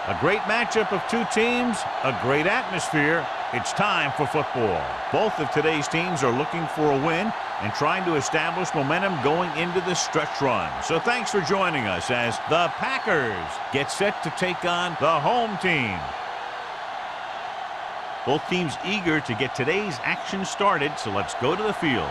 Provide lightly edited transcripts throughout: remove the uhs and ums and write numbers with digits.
A great matchup of two teams, a great atmosphere. It's time for football. Both of today's teams are looking for a win and trying to establish momentum going into the stretch run. So thanks for joining us as the Packers get set to take on the home team. Both teams eager to get today's action started, so let's go to the field.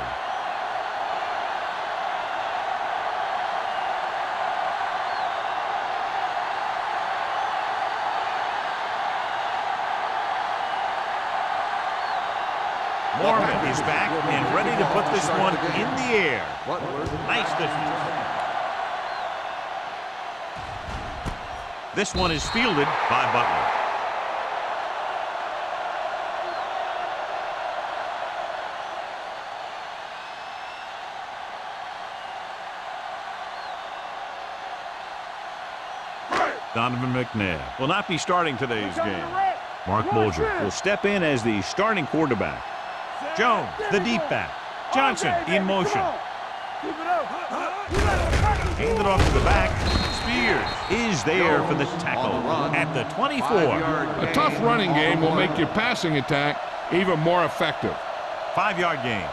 Mormon is back and ready to put this one in the air. Nice distance. This one is fielded by Butler. Donovan McNabb will not be starting today's game. Mark Bulger will step in as the starting quarterback. Jones, the deep back. Johnson in motion. Hand it off to the back. Spears is there for the tackle at the 24. A tough running game will make your passing attack even more effective. 5-yard gain.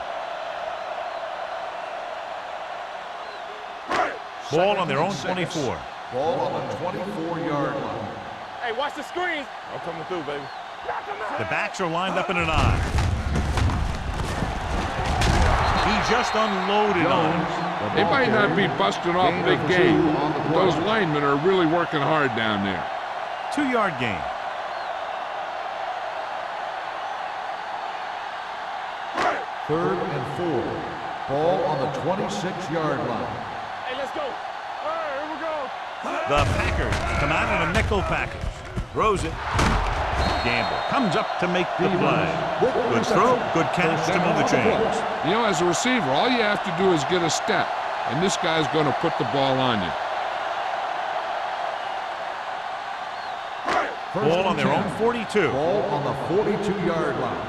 Ball on their own 24. Ball on the 24-yard line. Hey, watch the screens. I'm coming through, baby. The backs are lined up in an I. He just unloaded on him. They might not be busting off big game, but those linemen are really working hard down there. 2-yard gain. Third and 4. Ball on the 26-yard line. Hey, let's go. All right, here we go. The Packers come out in a nickel package. Throws it. Gamble comes up to make the play. Good throw, good catch to move the chains. You know, as a receiver, all you have to do is get a step, and this guy's going to put the ball on you. Ball on their own 42. Ball on the 42-yard line.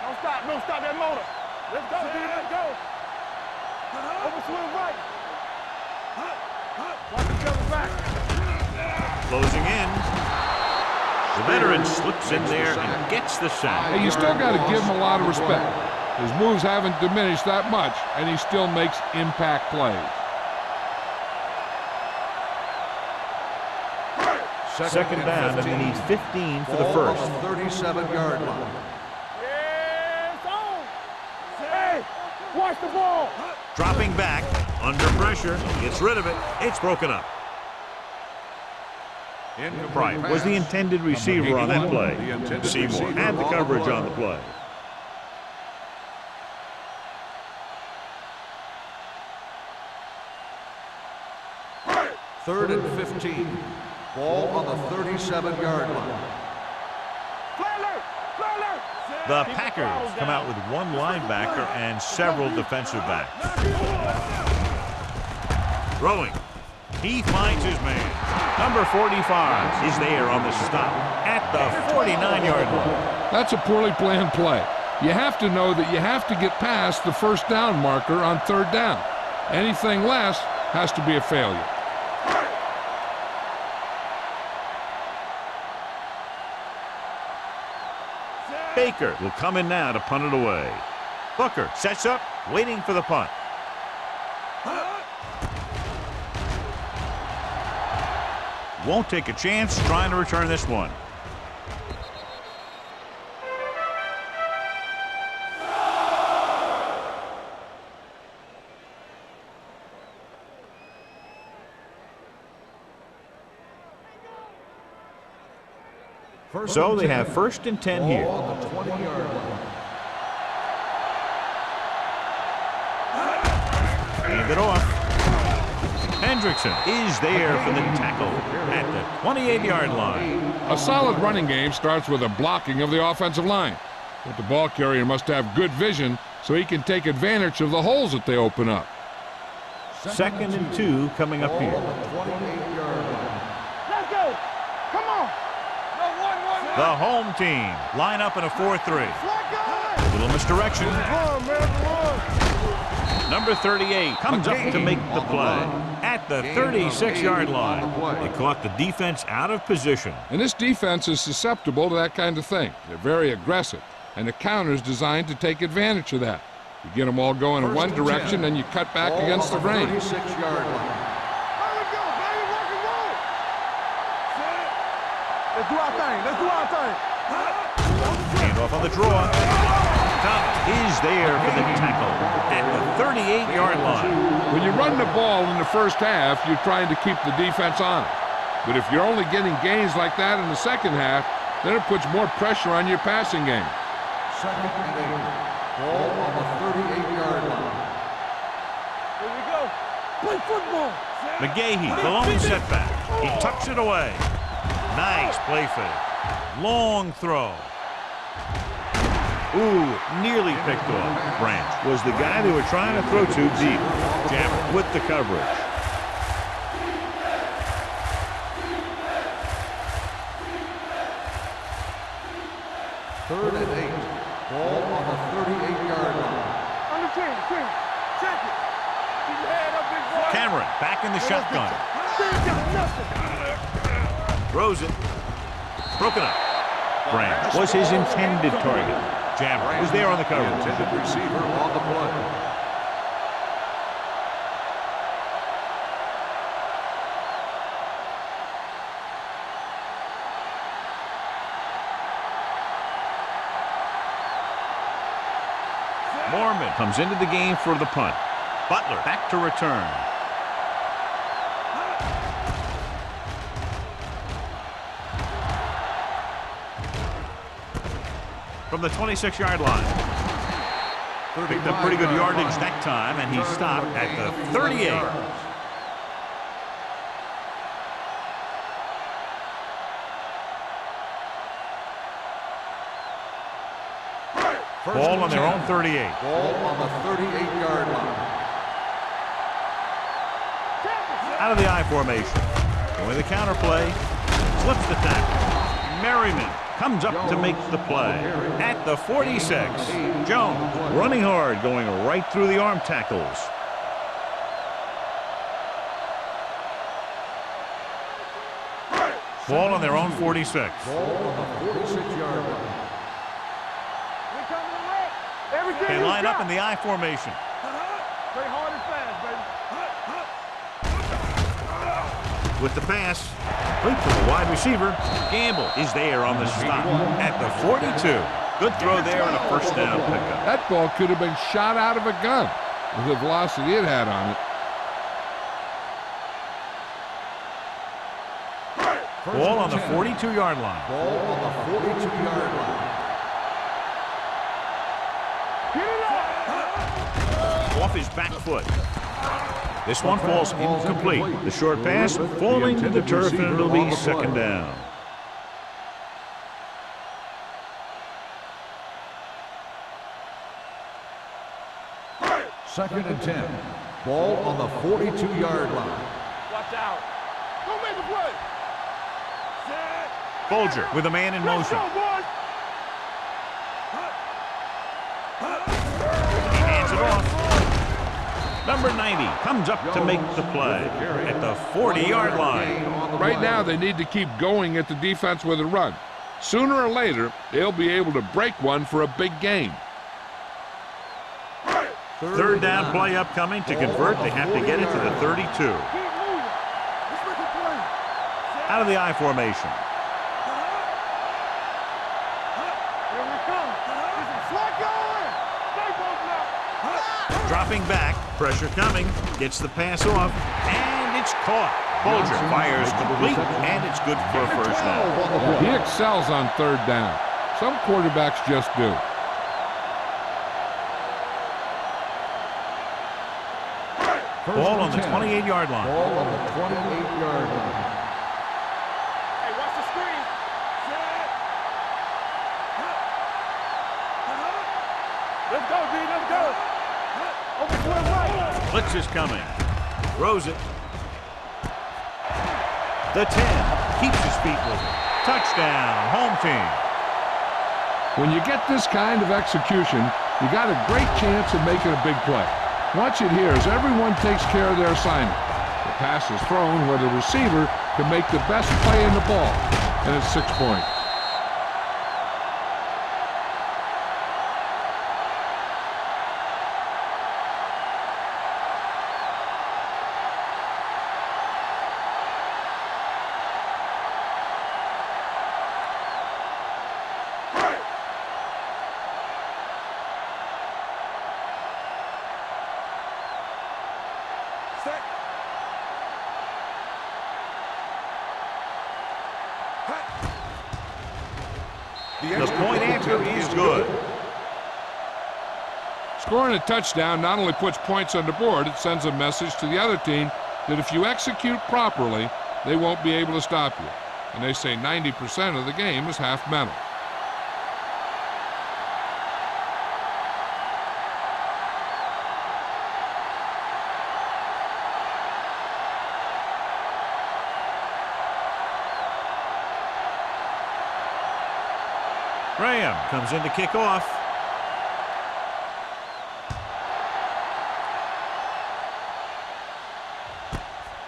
Don't stop that motor. Let's go, dude, let's go. Over swing right. Watch each other back. Closing in. The veteran slips in there and gets the sack. Hey, you still got to give him a lot of respect. His moves haven't diminished that much, and he still makes impact plays. Second down, and they need 15 for the first. Ball on the 37-yard line. Yeah, it's on. Hey, watch the ball. Dropping back, under pressure, gets rid of it. It's broken up. Bright was the intended receiver on that play. Seymour had the coverage on the play. Third and 15. Ball on the 37-yard line. The Packers come out with one linebacker and several defensive backs. Throwing. He finds his man. Number 45 is there on the stop at the 49-yard line. That's a poorly planned play. You have to know that you have to get past the first down marker on third down. Anything less has to be a failure. Baker will come in now to punt it away. Booker sets up, waiting for the punt. Won't take a chance trying to return this one. So they have 1st and 10 here. Ball on the 20-yard line. Hand it off. Hendrickson is there for the tackle at the 28-yard line. A solid running game starts with a blocking of the offensive line. But the ball carrier must have good vision so he can take advantage of the holes that they open up. 2nd and 2 coming up here. Ball on the 28-yard line. Let's go. Come on. No, one. The home team line up in a 4-3. Let's go. Little misdirection. Run, man, run. Number 38 comes up to make the play at the 36-yard line. They caught the defense out of position. And this defense is susceptible to that kind of thing. They're very aggressive, and the counter's designed to take advantage of that. You get them all going in one direction, and you cut back against the grain. 36-yard line. Let's go, baby. Rock and roll. Let's do our thing. Hand off on the draw. Thomas is there for the tackle at the 38-yard line. When you run the ball in the first half, you're trying to keep the defense on it. But if you're only getting gains like that in the second half, then it puts more pressure on your passing game. 2nd and 8. Ball on the 38-yard line. Here we go. Play football. McGahee, the lone setback. He tucks it away. Nice play fake. Long throw. Ooh, nearly picked off. Branch was the guy they were trying to throw to deep. Jammer with the coverage. Third and 8. Ball on the 38-yard line. Under 10. Check it. Keep your head up, big boy. Cameron back in the shotgun. Still got nothing. Throws it. Broken up. Branch was his intended target. Jammer was there on the The coverage. intended receiver on the play. Mormon comes into the game for the punt. Butler back to return. From the 26-yard line. Picked up pretty good yardage that time, and he stopped at the 38. Ball on their own 38. Ball on the 38-yard line. Out of the I formation. Going the counter play. Slips the tackle. Merriman comes up to make the play at the 46. Jones running hard, going right through the arm tackles. Ball on their own 46. Ball on the 46-yard line. Everything They you line up got. in the I formation. Play hard and fast, baby. With the pass, complete to the wide receiver. Gamble is there on the stop at the 42. Good throw there and a first down pickup. That ball could have been shot out of a gun with the velocity it had on it. Ball on the 42-yard line. Ball on the 42-yard line. Get it up. Off his back foot. This one falls incomplete. The short pass falling to the turf, and it'll be second down. Second and 10. Ball on the 42-yard line. Watch out. Don't make a play. Set. Folger with a man in Let's motion. go, boys. He hands it off. Number 90 comes up to make the play at the 40-yard line. Right now, they need to keep going at the defense with a run. Sooner or later, they'll be able to break one for a big gain. Third down play upcoming. To convert, they have to get it to the 32. Keep moving. Let's make a play. Out of the I formation. Here we come. This is slot going. Stay both now. Dropping back, pressure coming, gets the pass off, and it's caught. Bulger fires complete, and it's good for a first down. He excels on third down. Some quarterbacks just do. Ball on the 28-yard line. Ball on the 28-yard line. Hey, watch the screen. Set. Let's go, D. Let's go. Over to the right. Blitz is coming. Throws it. The 10. Keeps his feet with it. Touchdown, home team. When you get this kind of execution, you got a great chance of making a big play. Watch it here as everyone takes care of their assignment. The pass is thrown where the receiver can make the best play in the ball, and it's 6 points. The point answer is good. Scoring a touchdown not only puts points on the board, it sends a message to the other team that if you execute properly, they won't be able to stop you. And they say 90% of the game is half mental. Graham comes in to kick off.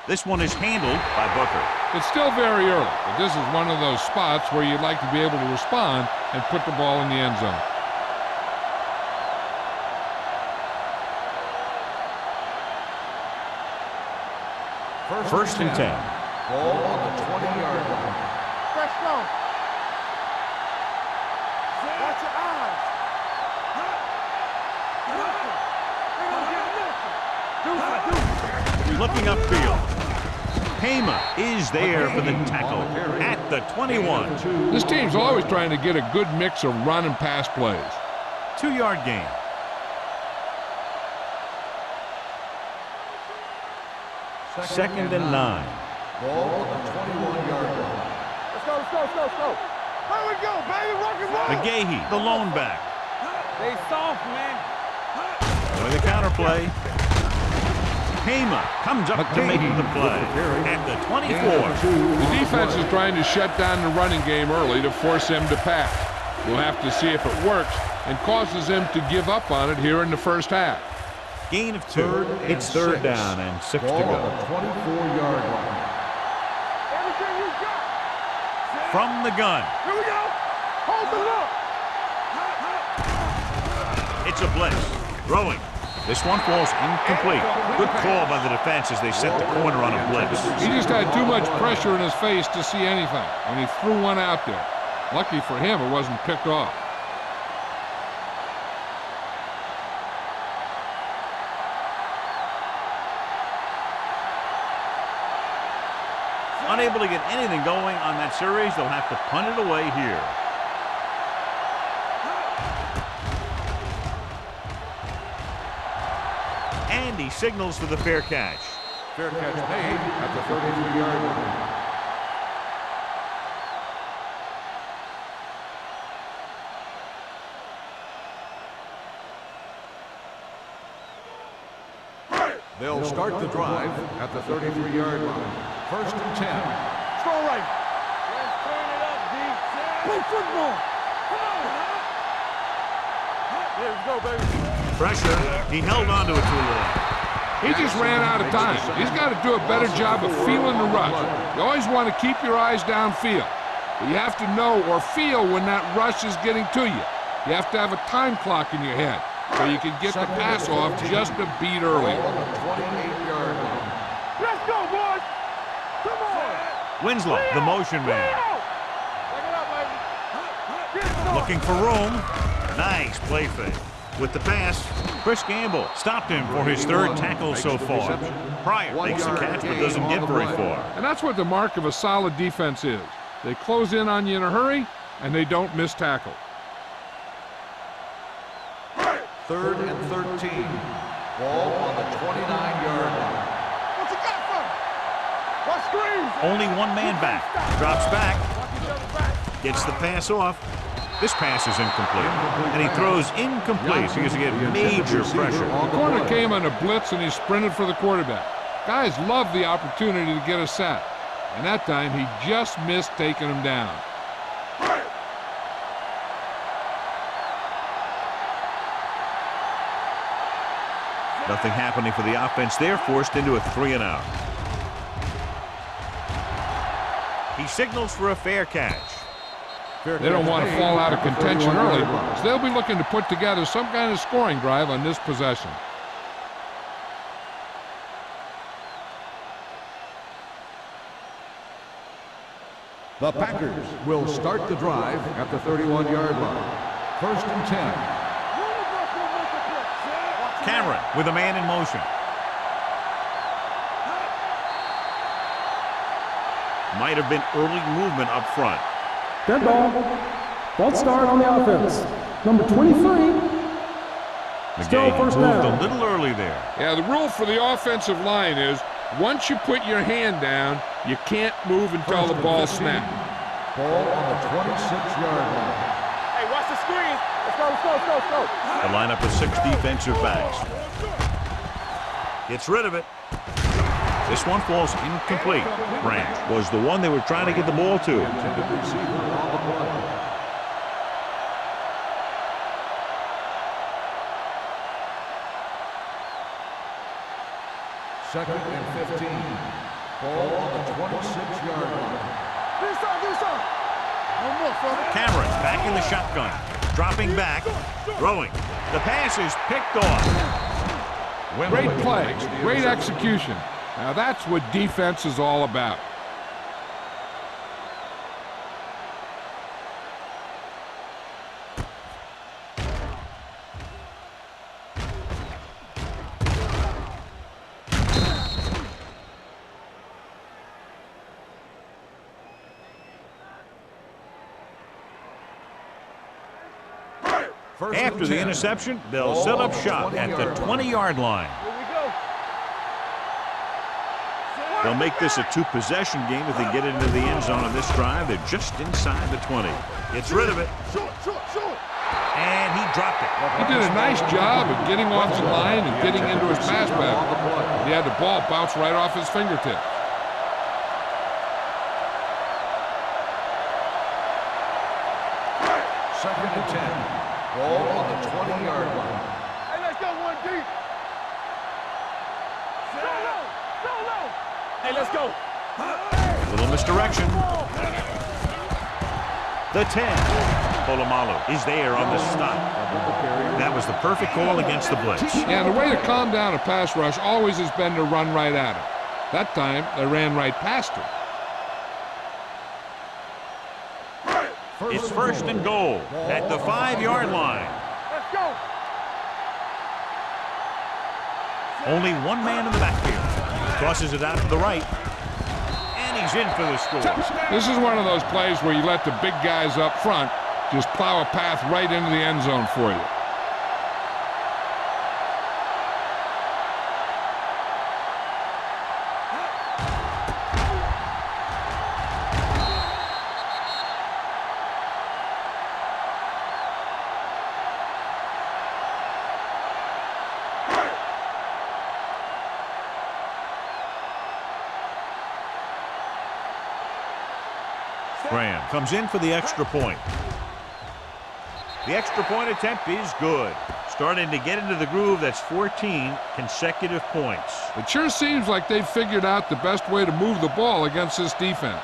This one is handled by Booker. It's still very early, but this is one of those spots where you'd like to be able to respond and put the ball in the end zone. First and 10. Ball on the 20-yard line. Fresh go. Watch your eyes. Looking upfield. Hema is there for the tackle at the 21. This team's always trying to get a good mix of run and pass plays. 2-yard gain. Second and 9. Ball on the 21-yard line. Let's go, let's go, let's go, let's go. There we go, baby. Rock and roll. McGahee, the lone back. They soft, man. With the counter play. Hema comes up to make the play at the 24. The defense is trying to shut down the running game early to force him to pass. We'll have to see if it works and causes him to give up on it here in the first half. Gain of 2. It's third down and 6 to Ball go. on the 24-yard line. Everything you got. From the gun. Here we go. Hold the look. It's a blitz. Throwing. This one falls incomplete. Good call by the defense as they set the corner on a blitz. He just had too much pressure in his face to see anything, and he threw one out there. Lucky for him, it wasn't picked off. Unable to get anything going on that series, they'll have to punt it away here. And he signals for the fair catch. Fair catch made at the 33-yard line. They'll start the drive at the 33-yard line. First and 10. Strong right. Let's turn it up, D. Play football. Here we go, baby. Pressure. He held on to it too long. He just ran out of time. He's got to do a better job of feeling the rush. You always want to keep your eyes downfield, but you have to know or feel when that rush is getting to you. You have to have a time clock in your head so you can get the pass off just a beat early. Ball on the 28-yard line. Let's go, boys. Come on. Winslow, the motion man. Take it up, baby. Get it going. Looking for room. Nice play fake. With the pass, Chris Gamble stopped him for his third tackle so far. Pryor makes the catch but doesn't get very far. And that's what the mark of a solid defense is. They close in on you in a hurry, and they don't miss tackle. 3rd and 13. Ball on the 29-yard line. What you got for me? What screens? Only one man back. Drops back. Gets the pass off. This pass is incomplete. And he throws incomplete because he had major pressure. The corner came on a blitz, and he sprinted for the quarterback. Guys love the opportunity to get a sack. And that time, he just missed taking him down. Nothing happening for the offense. They're forced into a 3-and-out. He signals for a fair catch. They don't want to fall out of contention early, so they'll be looking to put together some kind of scoring drive on this possession. The Packers will start the drive at the 31-yard line. 1st and 10. Cameron with a man in motion. Might have been early movement up front. Dead ball. False start on the offense. Number 23. Still McGay first moved down. a little early there. Yeah, the rule for the offensive line is once you put your hand down, you can't move until the ball snaps. Ball on the 26-yard line. Hey, watch the screen. Let's go, let's go, let's go, let's go. The lineup of 6 defensive backs. Gets rid of it. This one falls incomplete. Branch was the one they were trying to get the ball to. Intended receiver on the play. Second and 15. Ball on the 26-yard line. Do something. No more, fella. Cameron back in the shotgun. Dropping back. Throwing. The pass is picked off. Great play, great execution. Now that's what defense is all about. After the interception, they'll set up shop at the 20-yard line. Here we go. They'll make this a 2-possession game if they get into the end zone on this drive. They're just inside the 20. Gets rid of it. Short. And he dropped it. He did a nice job of getting off the line and getting into his pass pattern. He had the ball bounce right off his fingertips. Second and 10. Ball on the 20-yard line. Hey, let's go one deep. Go low. Hey, let's go. Little misdirection. The 10. Polamalu is there on the stop. That was the perfect call against the blitz. Yeah, the way to calm down a pass rush always has been to run right at him. That time, they ran right past him. It's 1st and goal at the 5-yard line. Let's go. Only one man in the backfield. Tosses it out to the right. And he's in for the score. This is one of those plays where you let the big guys up front just plow a path right into the end zone for you. Graham comes in for the extra point. The extra point attempt is good. Starting to get into the groove. That's 14 consecutive points. It sure seems like they've figured out the best way to move the ball against this defense.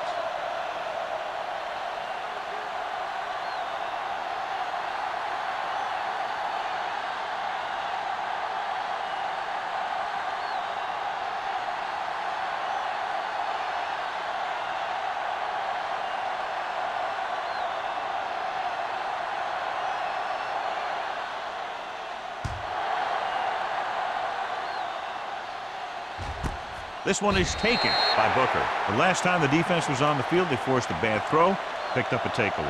This one is taken by Booker. The last time the defense was on the field, they forced a bad throw, picked up a takeaway.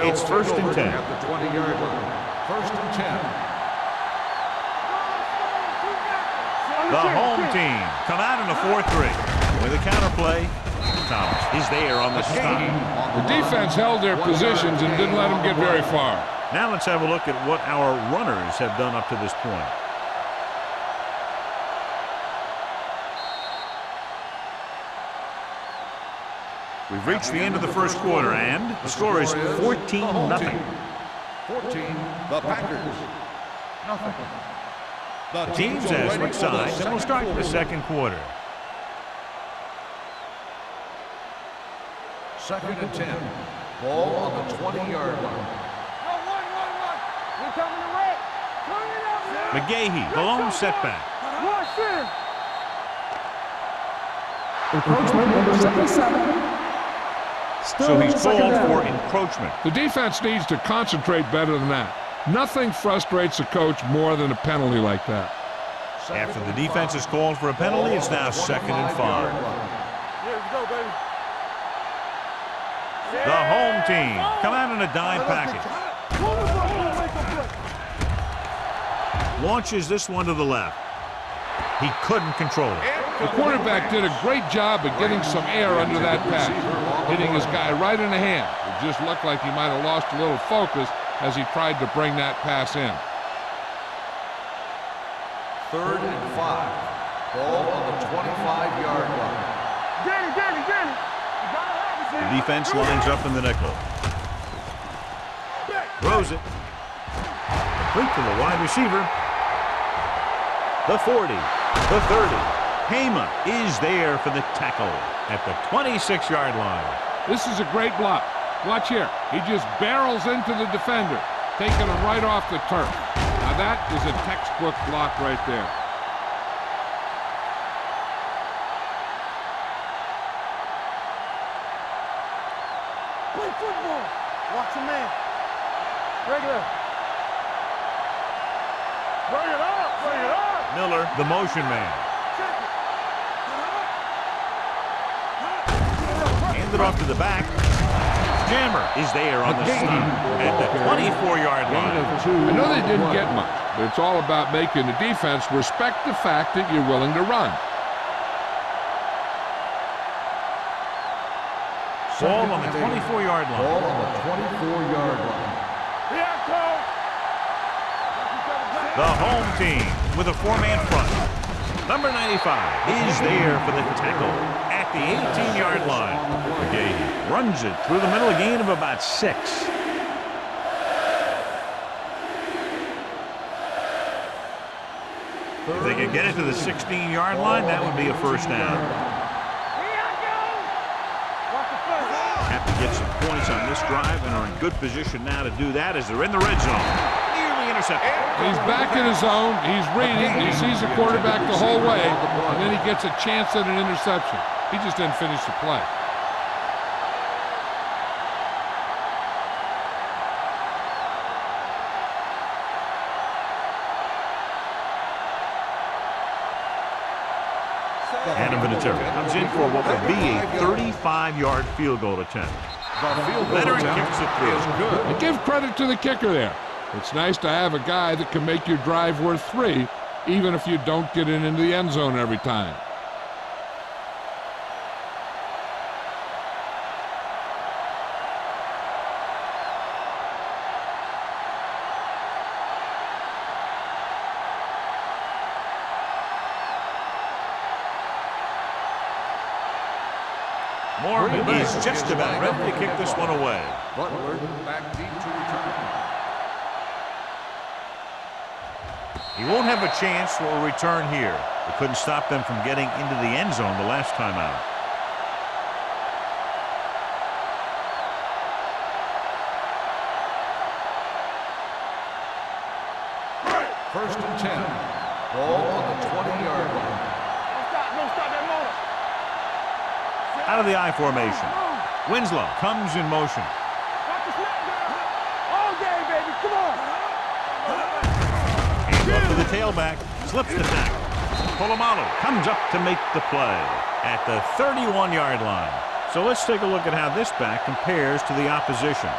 It's 1st and 10. At the 20-yard line. 1st and 10. The home team come out in a 4-3. With a counterplay, Thomas is there on the stop. The defense held their positions and didn't let them get very far. Now let's have a look at what our runners have done up to this point. We've reached the end of the first quarter, and the score is 14-0. 14, the Packers. Nothing. The teams have switched sides, and we'll start the second quarter. 2nd and 10. Ball on the 20-yard line. We're coming to red. Turn it up, man. McGahee, the lone setback. One center. Encroachment number 77. So he's called for encroachment. The defense needs to concentrate better than that. Nothing frustrates a coach more than a penalty like that. After the defense is called for a penalty, it's now 2nd and 5. Here we go, baby. The home team come out in a dime package. Launches this one to the left. He couldn't control it. The quarterback did a great job of getting some air under that pass, hitting his guy right in the hand. It just looked like he might have lost a little focus as he tried to bring that pass in. 3rd and 5. Ball on the 25-yard line. Get it. The defense lines up in the nickel. Throws it. Complete to the wide receiver. The 40. The 30. Hema is there for the tackle at the 26-yard line. This is a great block. Watch here. He just barrels into the defender, taking him right off the turf. Now that is a textbook block right there. Play football. Watch your man. Regular. Bring it up. Miller, the motion man. Hand it off to the back. Jammer is there on the stop at the 24-yard line. I know they didn't get much, but it's all about making the defense respect the fact that you're willing to run. Ball on the 24-yard line. Ball on the 24-yard line. The home team with a 4-man front. Number 95 is there for the tackle at the 18-yard line. McGahee runs it through the middle, a gain of about 6. If they could get it to the 16-yard line, that would be a first down. Have to get some points on this drive and are in good position now to do that as they're in the red zone. Nearly intercepted. He's back in his zone. He's reading. He sees the quarterback the whole way, and then he gets a chance at an interception. He just didn't finish the play. Adam Vinatieri comes in for what would be a 35-yard field goal attempt. Veteran kicks it through. And give credit to the kicker there. It's nice to have a guy that can make your drive worth 3, even if you don't get it into the end zone every time. Morgan is just about ready to kick this one away. Butler back deep to return. He won't have a chance for a return here. It couldn't stop them from getting into the end zone the last time out. First and 10. Ball on the 20-yard line. No stop that motor. Out of the I formation. Winslow comes in motion. Watch the snap down. The tailback slips the tackle. Polamalu comes up to make the play at the 31-yard line. So let's take a look at how this back compares to the opposition.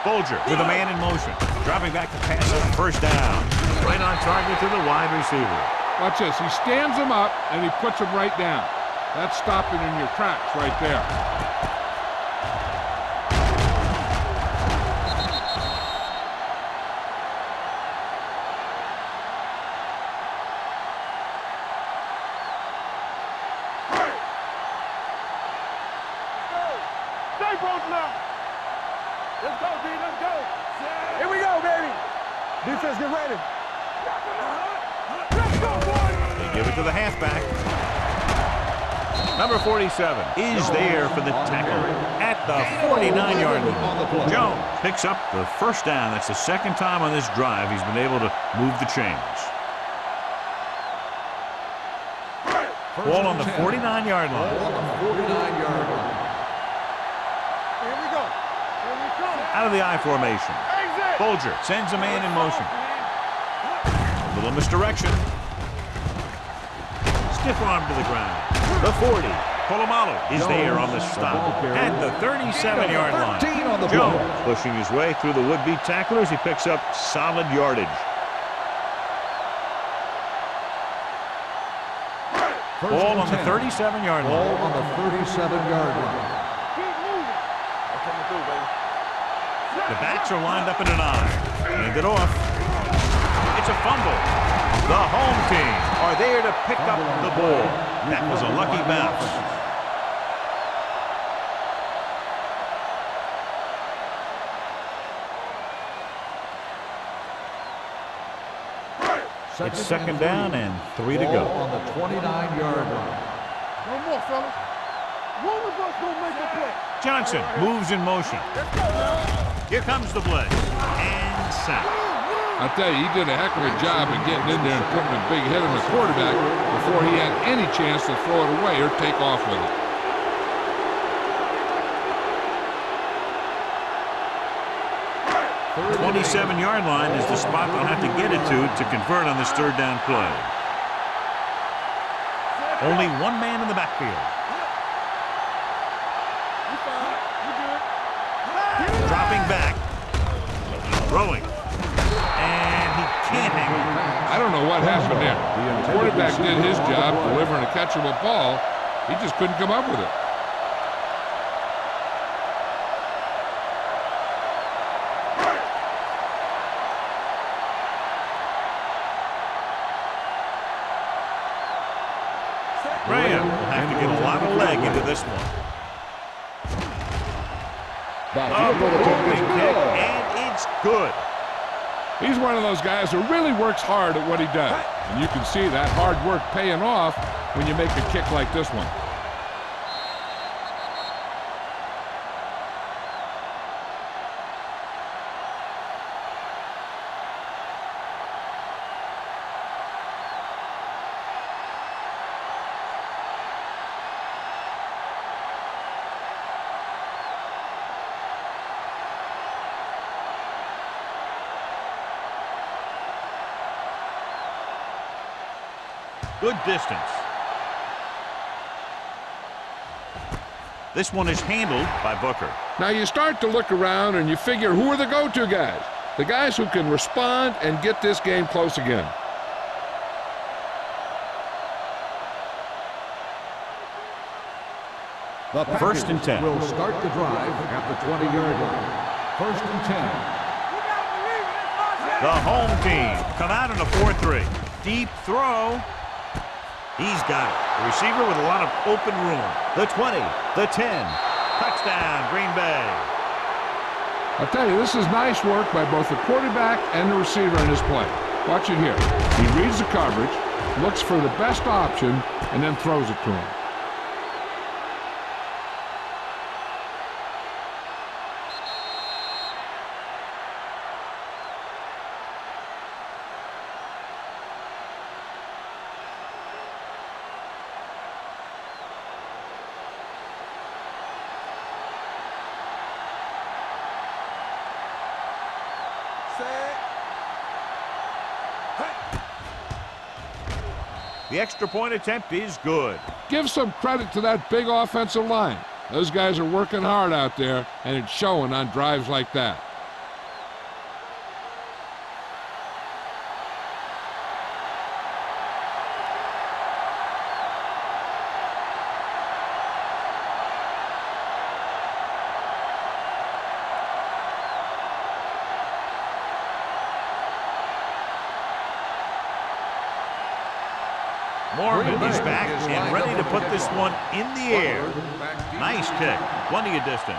Bolger with a man in motion. Dropping back to pass on first down. Right on target to the wide receiver. Watch this. He stands him up, and he puts him right down. That's stopping in your tracks right there. Stay both now. Let's go, D. Let's go. Here we go, baby. Defense, get ready. Let's go, boys. They give it to the halfback. Number 47 is there for the tackle at the 49-yard line. Jones picks up the first down. That's the second time on this drive he's been able to move the chains. Ball on the 49-yard line. Ball on the 49-yard line. Here we go. Here we come. Out of the I formation. Exit. Bolger sends a man in motion. A little misdirection. Stiff arm to the ground. The 40. Polamalu is there on the stop at the 37-yard line. Jones pushing his way through the would-be tacklers. He picks up solid yardage. Ball on the 37-yard line. Ball on the 37-yard line. Keep moving. I'm coming through, baby. The backs are lined up in an I. Hand it off. It's a fumble. The home team are there to pick up the ball. That was a lucky bounce. It's second down and 3 to go. Ball on the 29-yard line. No more, fellas. One of us gonna make a play. Johnson moves in motion. Let's go, now. Here comes the blitz. And sack. I'll tell you, he did a heck of a job of getting in there and putting a big hit on the quarterback before he had any chance to throw it away or take off with it. The 27-yard line is the spot they'll have to get it to convert on this third down play. Only one man in the backfield. Dropping back. Throwing. And he can't hang on. I don't know what happened there. The quarterback did his job delivering a catchable ball. He just couldn't come up with it. Graham will have to get a lot of leg into this one. A big kick, and it's good. He's one of those guys who really works hard at what he does. And you can see that hard work paying off when you make a kick like this one. Good distance. This one is handled by Booker. Now you start to look around and you figure, who are the go-to guys? The guys who can respond and get this game close again. The First and 10. will start the drive at the 20-yard line. First and 10. The home team come out in a 4-3. Deep throw. He's got it. The receiver with a lot of open room. The 20, the 10. Touchdown, Green Bay. I'll tell you, this is nice work by both the quarterback and the receiver in his play. Watch it here. He reads the coverage, looks for the best option, and then throws it to him. The extra point attempt is good. Give some credit to that big offensive line. Those guys are working hard out there, and it's showing on drives like that. Mormon is back and ready to put this one in the air. Nice kick. Plenty of distance.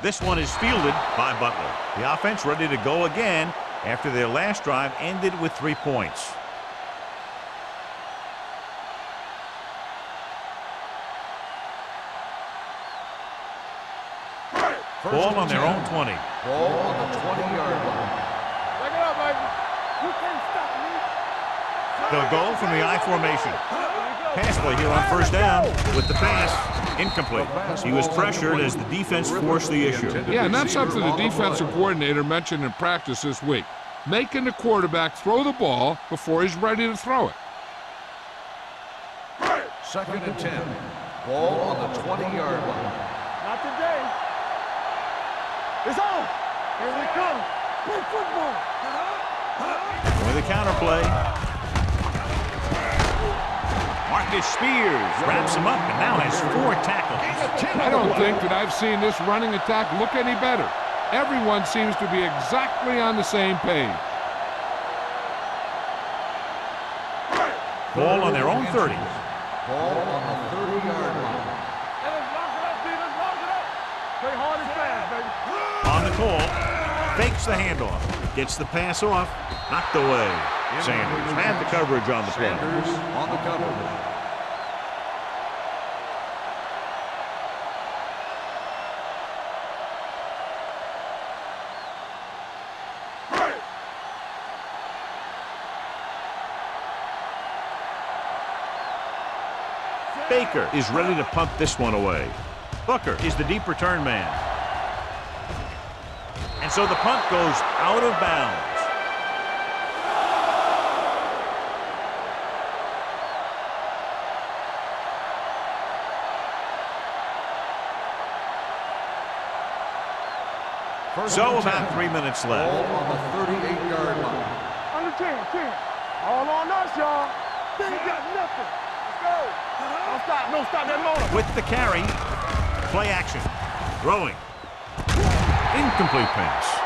This one is fielded by Butler. The offense ready to go again after their last drive ended with 3 points. Ball on their own 20. Ball on the 20-yard line. Take it up, baby. You can't stop me. They'll go from the I formation. Pass play here on first down with the pass. Incomplete. He was pressured as the defense forced the issue. Yeah, and that's something the defensive coordinator mentioned in practice this week. Making the quarterback throw the ball before he's ready to throw it. 2nd and 10. Ball on the 20-yard line. Not today. It's on. Here we come. Big football. With a counter play. Marcus Spears wraps him up and now has 4 tackles. I don't think that I've seen this running attack look any better. Everyone seems to be exactly on the same page. Ball on their own 30. Ball on the 30-yard line. Let's lock it up, D. Let's lock it up. Play hard and fast, baby. On the call. Fakes the handoff. Gets the pass off. Knocked away. Sanders had the coverage on the play. Sanders on the coverage. Baker is ready to punt this one away. Booker is the deep return man. And so the punt goes out of bounds. So about 3 minutes left. Ball on the 38-yard line. Under 10. All on us, y'all. They ain't got nothing. Let's go. Don't stop. Don't stop that motor. With the carry. Play action. Throwing. Incomplete pass.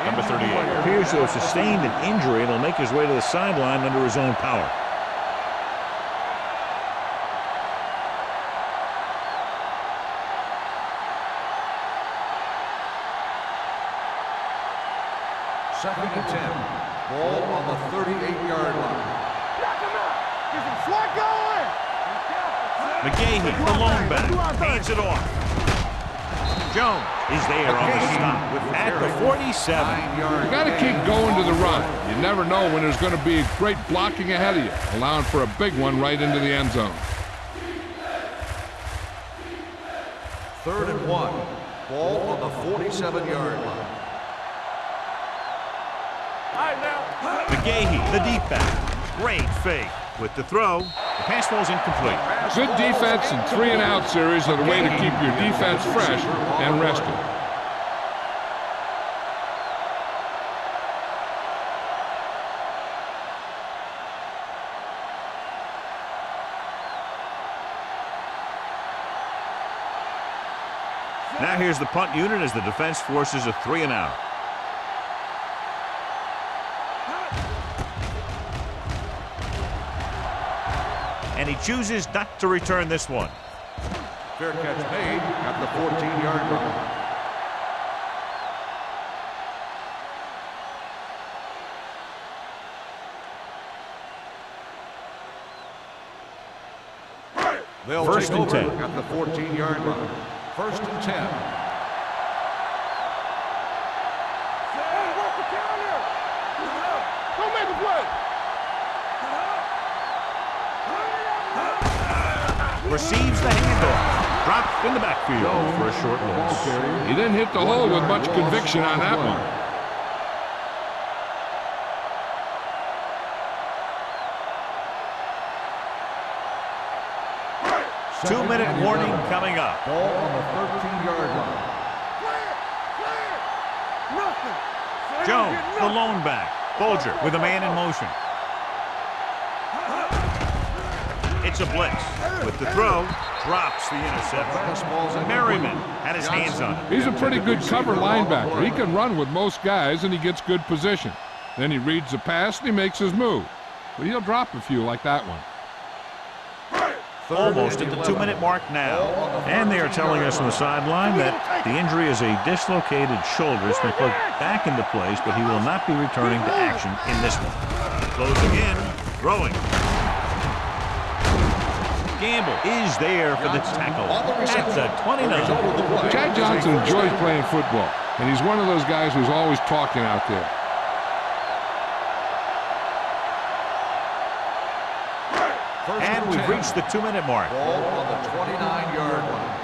Number 38 appears to have sustained an injury and will make his way to the sideline under his own power. Second and 10. Ball on the 38-yard line. Knock him out. Get some swat going. McGahee, the lone back, hands it off. Jones is there on the stop at the 47. You got to keep going to the run. You never know when there's going to be great blocking ahead of you, allowing for a big one right into the end zone. 3rd and 1. Ball on the 47-yard line. McGahee, the deep back. Great fake. With the throw, the pass falls incomplete. Good defense and 3-and-out series are the way to keep your defense fresh and rested. Now here's the punt unit as the defense forces a 3-and-out. And he chooses not to return this one. Fair catch made at the 14-yard line. They'll First take and over 10. at the 14-yard line. 1st and 10. Work the counter. Don't make a play. Receives the handoff. Drop in the backfield for a short loss. He didn't hit the hole with much conviction on that one. 2-minute warning coming up. Ball on the 13-yard line. Jones, the lone back. Bolger with a man in motion. It's a blitz. With the throw, drops the interception. Merriman had his hands on it. He's a pretty good cover linebacker. He can run with most guys, and he gets good position. Then he reads the pass, and he makes his move. But he'll drop a few like that one. Almost at the 2-minute mark now. And they are telling us on the sideline that the injury is a dislocated shoulder. It's been put back into place, but he will not be returning to action in this one. Closing in, throwing. Gamble is there for the tackle at the 29. Chad Johnson enjoys playing football, and he's one of those guys who's always talking out there. And we've reached the 2-minute mark. Ball on the 29-yard line.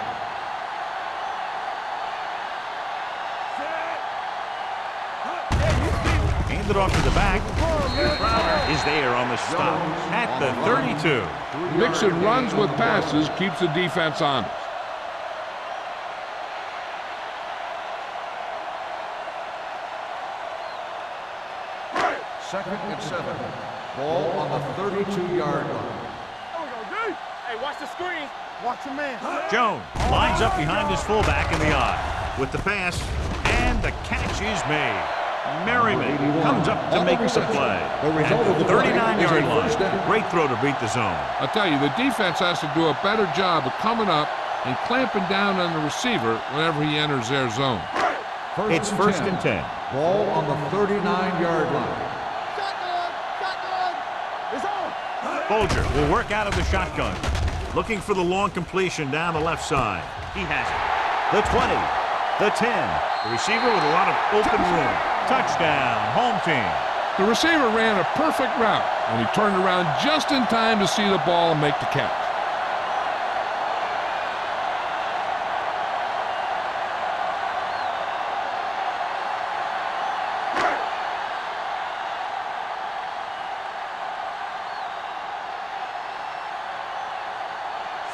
Handed off to the back. Crowder is there on the stop at the 32. Mixing runs with passes keeps the defense honest. Second and 7. Ball on the 32-yard line. Hey, watch the screen. Watch your man. Jones lines up behind his fullback in the eye with the pass, and the catch is made. Merriman comes up to make the play at the 39-yard line. Great throw to beat the zone. I'll tell you, the defense has to do a better job of coming up and clamping down on the receiver whenever he enters their zone. It's first and 10. Ball on the 39-yard line. Bolger will work out of the shotgun. Looking for the long completion down the left side. He has it. The 20, the 10. The receiver with a lot of open room. Touchdown, home team. The receiver ran a perfect route, and he turned around just in time to see the ball and make the catch.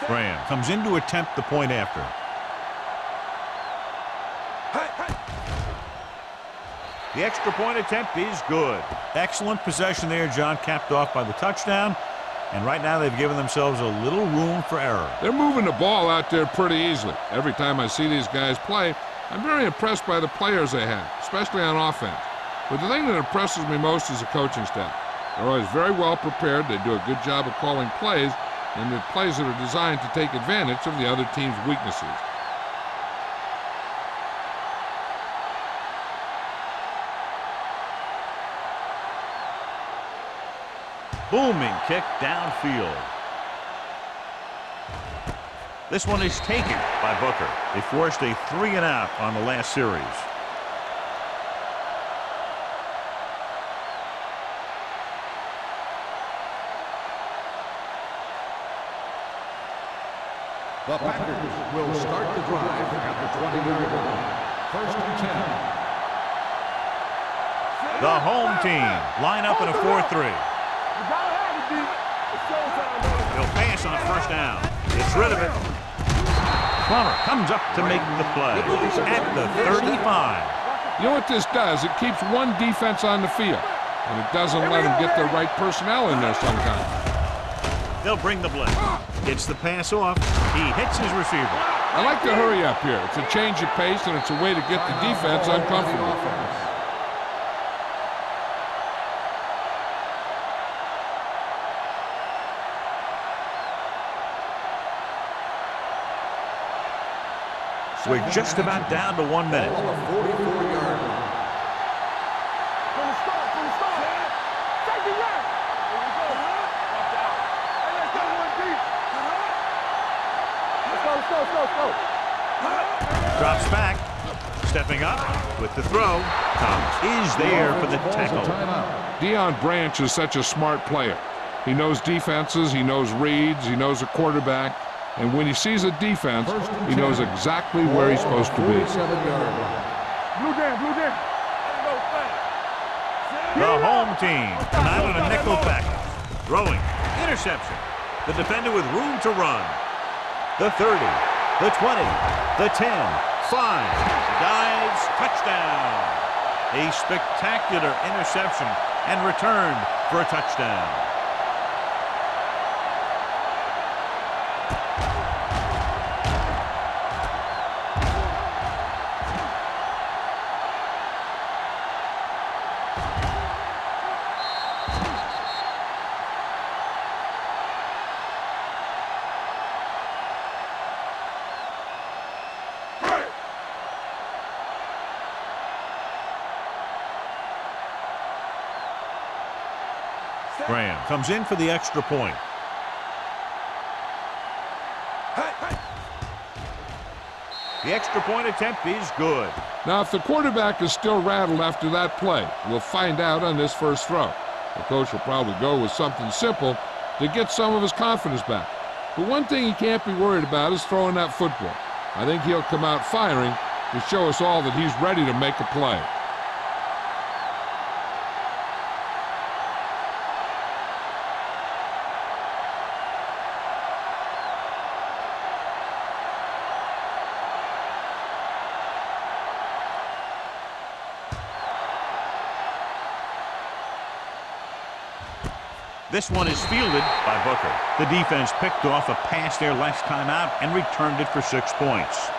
Graham comes in to attempt the point after. The extra point attempt is good. Excellent possession there, John, capped off by the touchdown. And right now they've given themselves a little room for error. They're moving the ball out there pretty easily. Every time I see these guys play, I'm very impressed by the players they have, especially on offense. But the thing that impresses me most is the coaching staff. They're always very well prepared. They do a good job of calling plays, and the plays that are designed to take advantage of the other team's weaknesses. Booming kick downfield. This one is taken by Booker. They forced a 3-and-out on the last series. The Packers will start the drive at the 20-yard line. First and 10. The home team line up in a 4-3. They'll pass on first down. It's rid of it. Plummer comes up to make the play at the 35. You know what this does? It keeps one defense on the field, and it doesn't let them get the right personnel in there sometimes. They'll bring the blitz. Gets the pass off. He hits his receiver. I like to hurry up here. It's a change of pace, and it's a way to get the defense uncomfortable. We're just about down to 1 minute. On the 44-yard line. Drops back. Stepping up with the throw. Thomas is there for the tackle. Deion Branch is such a smart player. He knows defenses, he knows reads, he knows a quarterback. And when he sees a defense, he knows exactly where he's supposed to be. 47-yard line. Blue jam, blue jam. The home team come out on a nickel package. Throwing. Interception. The defender with room to run. The 30. The 20. The 10. 5. Dives. Touchdown. A spectacular interception and returned for a touchdown. Graham comes in for the extra point. The extra point attempt is good. Now, if the quarterback is still rattled after that play, we'll find out on this first throw. The coach will probably go with something simple to get some of his confidence back. But one thing he can't be worried about is throwing that football. I think he'll come out firing to show us all that he's ready to make a play. This one is fielded by Booker. The defense picked off a pass there last time out and returned it for 6 points.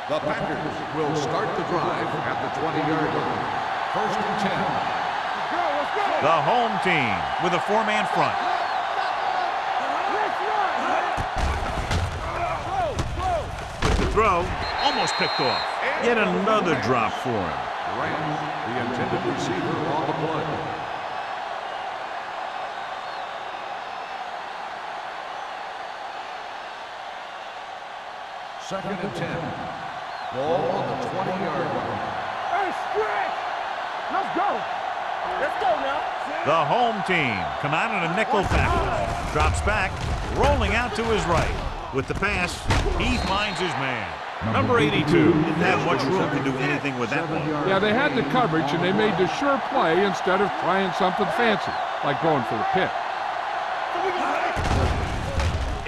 The Packers will start the drive at the 20-yard line. First and 10. Let's go, let's go. The home team with a 4-man front. With the throw, almost picked off. Yet another drop for him. Rams, the intended receiver on the play. Second and 10. Ball on the 20-yard line. Hey, stretch. Let's go. Let's go now. The home team come out on a nickel package. Drops back, rolling out to his right. With the pass, he finds his man. Number 82 didn't have much room to do anything with that one. Yeah, they had the coverage, and they made the sure play instead of trying something fancy, like going for the pick.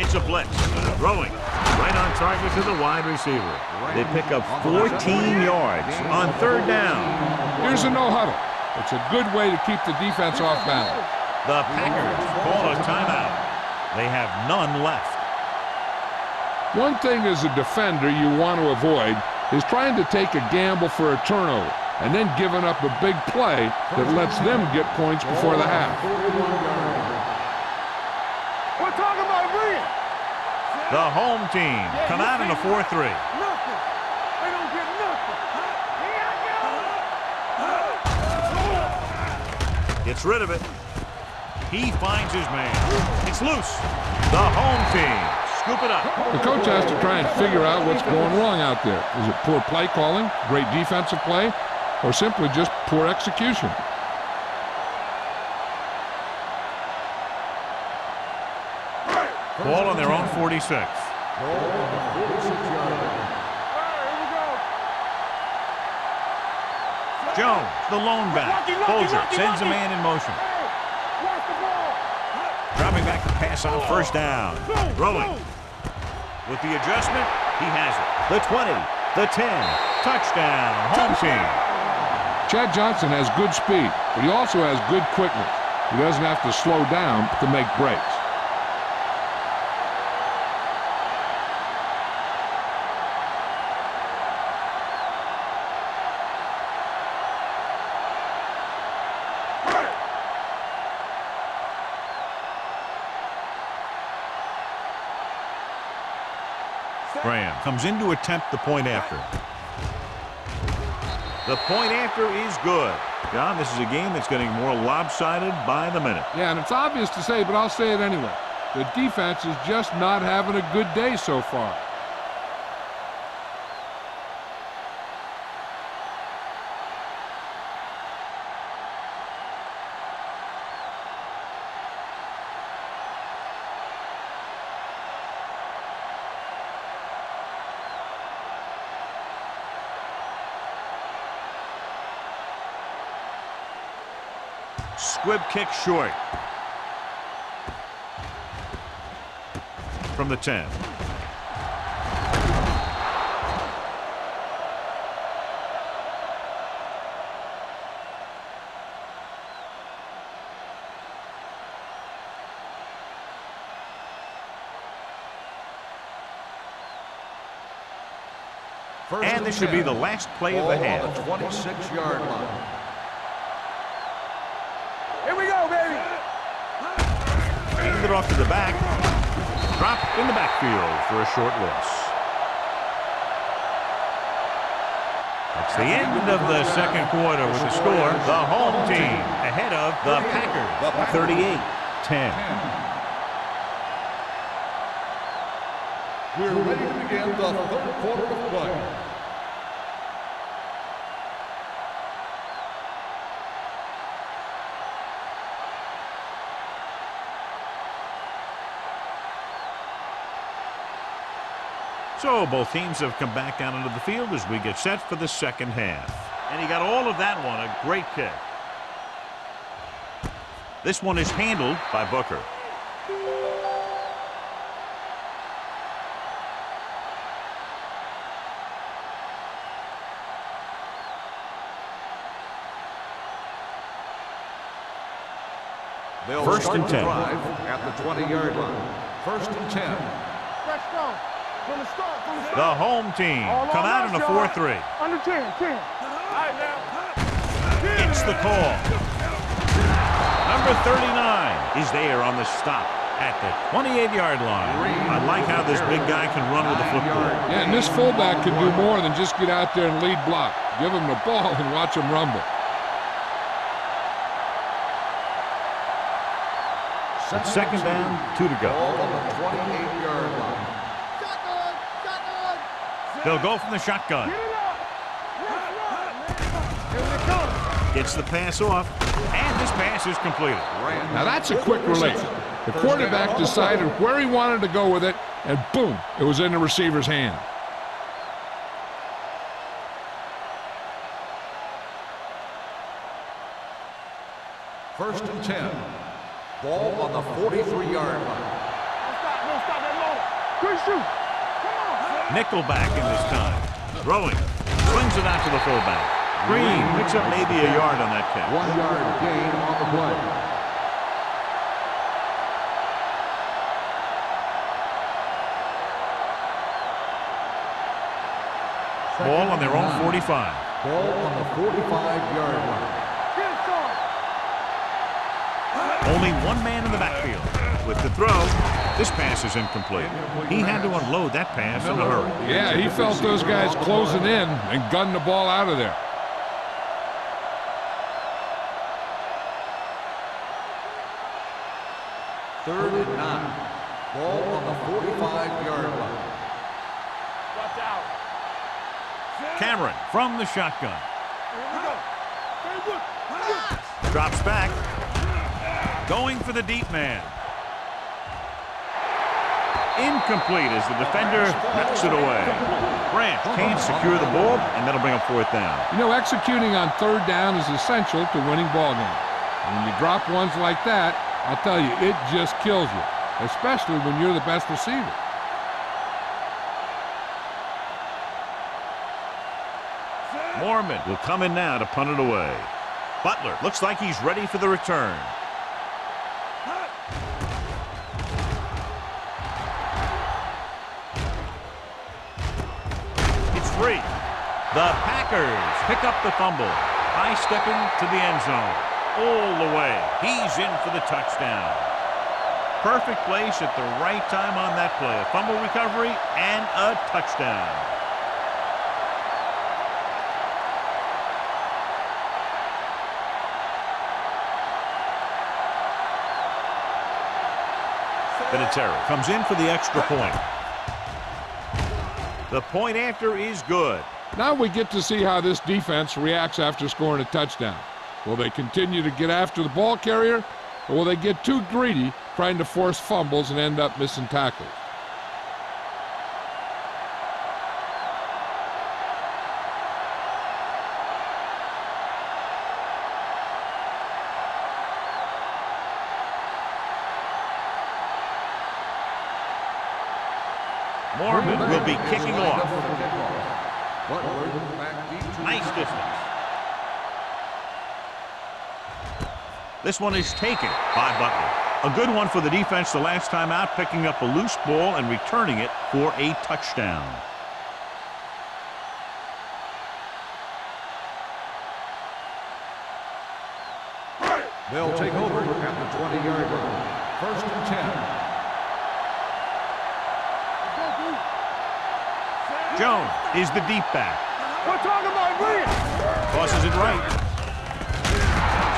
It's a blitz. Throwing. Right on target to the wide receiver. They pick up 14 yards on third down. Here's a no-huddle. It's a good way to keep the defense off balance. The Packers call a timeout. They have none left. One thing as a defender you want to avoid is trying to take a gamble for a turnover and then giving up a big play that lets them get points before the half. We're talking about Rhea. The home team come out in a 4-3. Nothing. They don't get nothing. Gets rid of it. He finds his man. It's loose. The home team scoop it up. The coach has to try and figure out what's going wrong out there. Is it poor play calling, great defensive play, or simply just poor execution? Ball on their own 46. Jones, the lone back. Bolger sends a man in motion. Dropping back to pass on first down. Throwing. With the adjustment, he has it. The 20, the 10. Touchdown, home team. Chad Johnson has good speed, but he also has good quickness. He doesn't have to slow down to make breaks. Graham comes in to attempt the point after. The point after is good. John, this is a game that's getting more lopsided by the minute. Yeah, and it's obvious to say, but I'll say it anyway. The defense is just not having a good day so far. Squib kick short. From the 10. And this should be the last play of the half. On the 26-yard line. Here we go, baby. Handed it off to the back. Dropped in the backfield for a short loss. That's the end of the second quarter with the score. The home team ahead of the Packers, 38-10. We're ready to begin the third quarter of play. So both teams have come back out onto the field as we get set for the second half. And he got all of that one, a great kick. This one is handled by Booker. They'll First and 10. Drive at the 20-yard line. First and 10. Fresh start. From the start. From the start. The home team come out in a 4-3. Under 10. 10. All right, now. It's the call. Number 39 is there on the stop at the 28-yard line. I like how this big guy can run with the football. Yeah, and this fullback can do more than just get out there and lead block. Give him the ball and watch him rumble. It's second down, 2 to go. Ball on the 28-yard line. They'll go from the shotgun. Gets the pass off, and this pass is completed. Now that's a quick release. The quarterback decided where he wanted to go with it, and boom, it was in the receiver's hand. First and 10. Ball on the 43-yard line. Don't stop that motor. Good shoot. Come on. Nickelback in this time. Throwing. Swings it out to the fullback. Green picks up maybe a yard on that catch. 1 yard gain on the play. Ball on their own 45. Ball on the 45-yard line. Only one man in the backfield. With the throw, this pass is incomplete. He had to unload that pass in a hurry. Yeah, he felt those guys closing in and gunned the ball out of there. Third and 9. Ball on the 45-yard line. Watch out. Cameron from the shotgun. Here we go. Very good. Drops back. Going for the deep man. Incomplete as the defender knocks it away. Branch can't secure the ball, and that'll bring up fourth down. You know, executing on third down is essential to winning ball games. When you drop ones like that, I'll tell you, it just kills you, especially when you're the best receiver. Mormon will come in now to punt it away. Butler looks like he's ready for the return. It's free. The Packers pick up the fumble. High-stepping to the end zone. All the way. He's in for the touchdown. Perfect place at the right time on that play. A fumble recovery and a touchdown. Vinatieri comes in for the extra point. The point after is good. Now we get to see how this defense reacts after scoring a touchdown. Will they continue to get after the ball carrier, or will they get too greedy trying to force fumbles and end up missing tackles? Mormon will be kicking off. Nice distance. This one is taken by Butler. A good one for the defense the last time out, picking up a loose ball and returning it for a touchdown. They'll take over at the 20-yard line. First and 10. Jones is the deep back. We're talking about bring it. Tosses it right.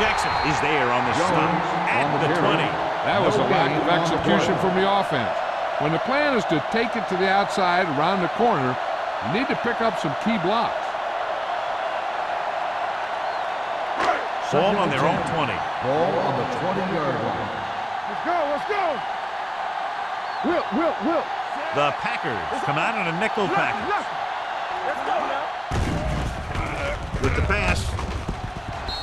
Jackson is there on the stop at the 20. That was a lack of execution from the offense. When the plan is to take it to the outside around the corner, you need to pick up some key blocks. Ball on their own 20. Ball on the 20-yard line. Let's go, let's go. Will. The Packers come out in a nickel package. Let's go now. With the pass.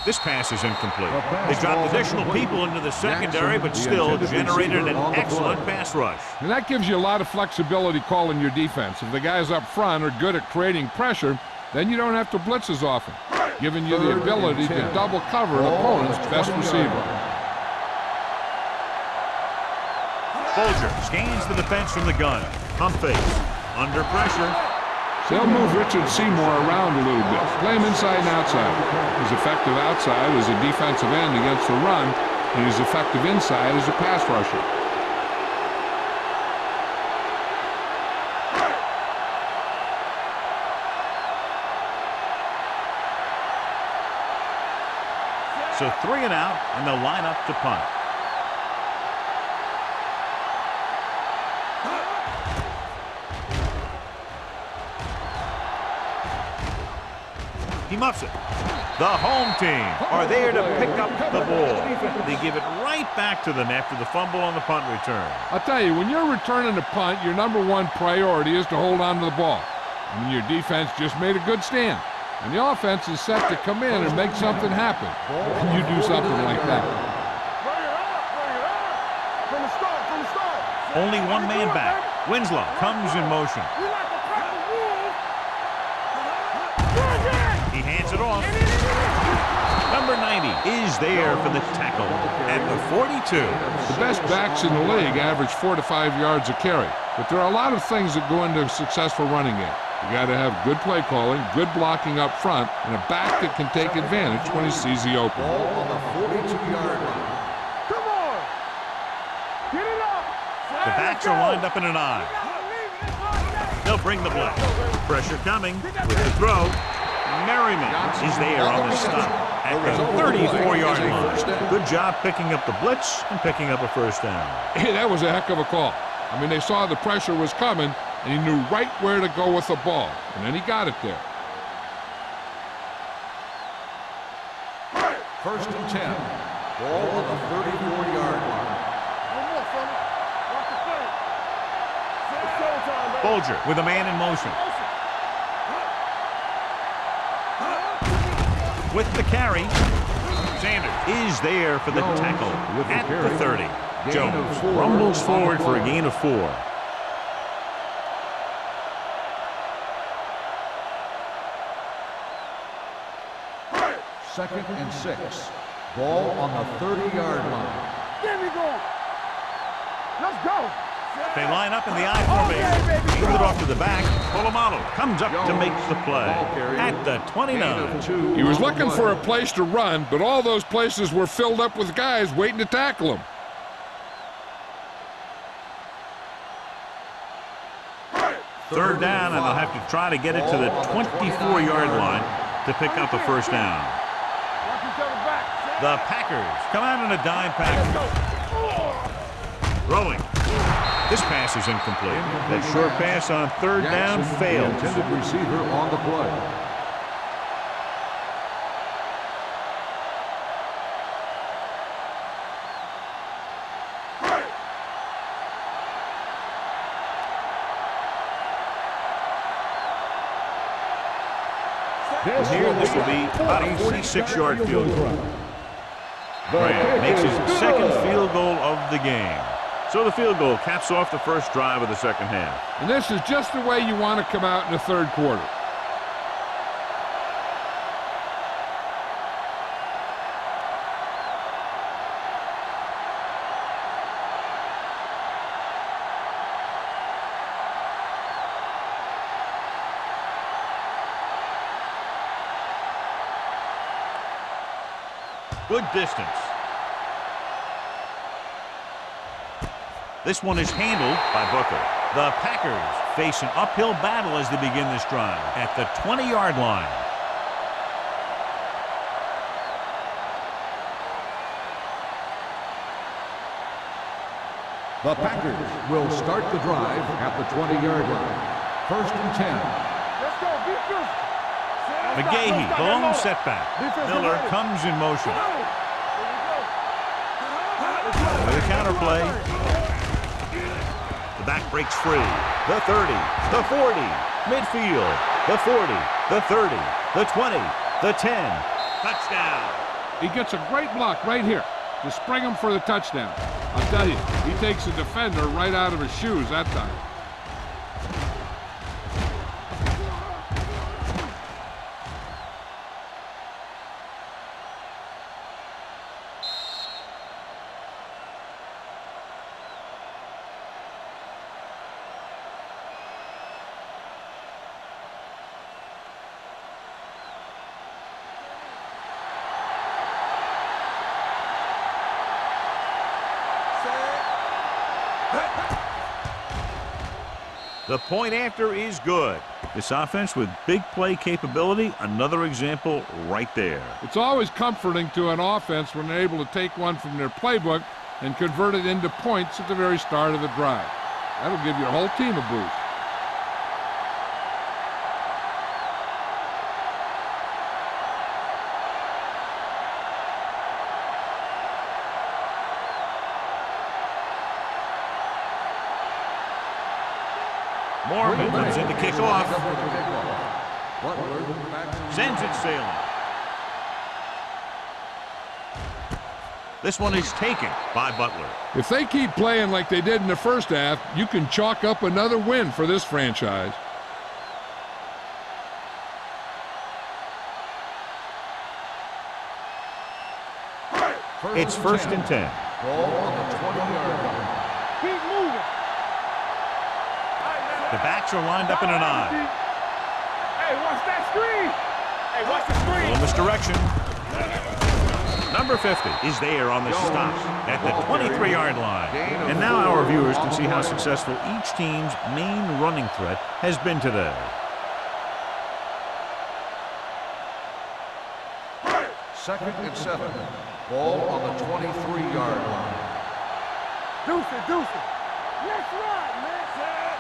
This pass is incomplete. They dropped additional people into the secondary, but still generated an excellent pass rush. And that gives you a lot of flexibility calling your defense. If the guys up front are good at creating pressure, then you don't have to blitz as often, giving you the ability to double cover an opponent's best receiver. Folger scans the defense from the gun. Pump fake. Under pressure. They'll move Richard Seymour around a little bit. Play him inside and outside. He's effective outside as a defensive end against the run, and he's effective inside as a pass rusher. So 3 and out, and they'll line up to punt. He muffs it. The home team are there to pick up the ball. They give it right back to them after the fumble on the punt return. I'll tell you, when you're returning a punt, your number one priority is to hold on to the ball. I mean, your defense just made a good stand. And the offense is set to come in and make something happen. And you do something like that. Bring it up. From the start. Only one man back. Winslow comes in motion. We like to crack the rules. He hands it off. Number 90 is there for the tackle at the 42. The best backs in the league average 4 to 5 yards a carry. But there are a lot of things that go into a successful running game. You got to have good play calling, good blocking up front, and a back that can take advantage when he sees the open. Ball on the 42-yard line. Come on. Get it up. The backs are lined up in an I. They'll bring the blitz. Pressure coming with the throw. Merriman is there on the stop at the 34-yard line. Good job picking up the blitz and picking up a first down. Hey, that was a heck of a call. I mean, they saw the pressure was coming, and he knew right where to go with the ball, and then he got it there. First and 10. Ball on the 34-yard line. One more, son. Watch the play. It's showtime, baby. Folger with a man in motion. With the carry, Sanders is there for the tackle at the 30. Jones rumbles forward for a gain of 4. Second and 6. Ball on the 30-yard line. There we go. Let's go. They line up in the I formation. Hand it off to the back. Polamalu comes up to make the play at the 29. He was looking for a place to run, but all those places were filled up with guys waiting to tackle him. Third down, and they'll have to try to get it to the 24-yard line to pick up a first down. Watch each other back. The Packers come out in a dime package. Throwing. This pass is incomplete. That short pass on third down fails. The intended receiver on the play. Here, this will be about a 46-yard field goal. Graham makes his second field goal of the game. So the field goal caps off the first drive of the second half. And this is just the way you want to come out in the third quarter. Good distance. This one is handled by Booker. The Packers face an uphill battle as they begin this drive at the 20-yard line. The Packers will start the drive at the 20-yard line. First and 10. Let's go. Be good. McGahee, long setback. Miller comes in motion. With a counterplay. The back breaks free. The 30, the 40, midfield, the 40, the 30, the 20, the 10. Touchdown. He gets a great block right here to spring him for the touchdown. I'll tell you, he takes the defender right out of his shoes that time. The point after is good. This offense with big play capability, another example right there. It's always comforting to an offense when they're able to take one from their playbook and convert it into points at the very start of the drive. That'll give your whole team a boost. Morgan comes in to kick off. Sends it sailing. This one is taken by Butler. If they keep playing like they did in the first half, you can chalk up another win for this franchise. It's first and 10. Ball on the 20-yard line. Keep moving. The backs are lined up in an eye. Hey, watch that screen. Hey, watch the screen. Full misdirection. Number 50 is there on the stop at the 23-yard line. And now our viewers can see how successful each team's main running threat has been today. Second and 7. Ball on the 23-yard line. Deuce it. Let's run, man.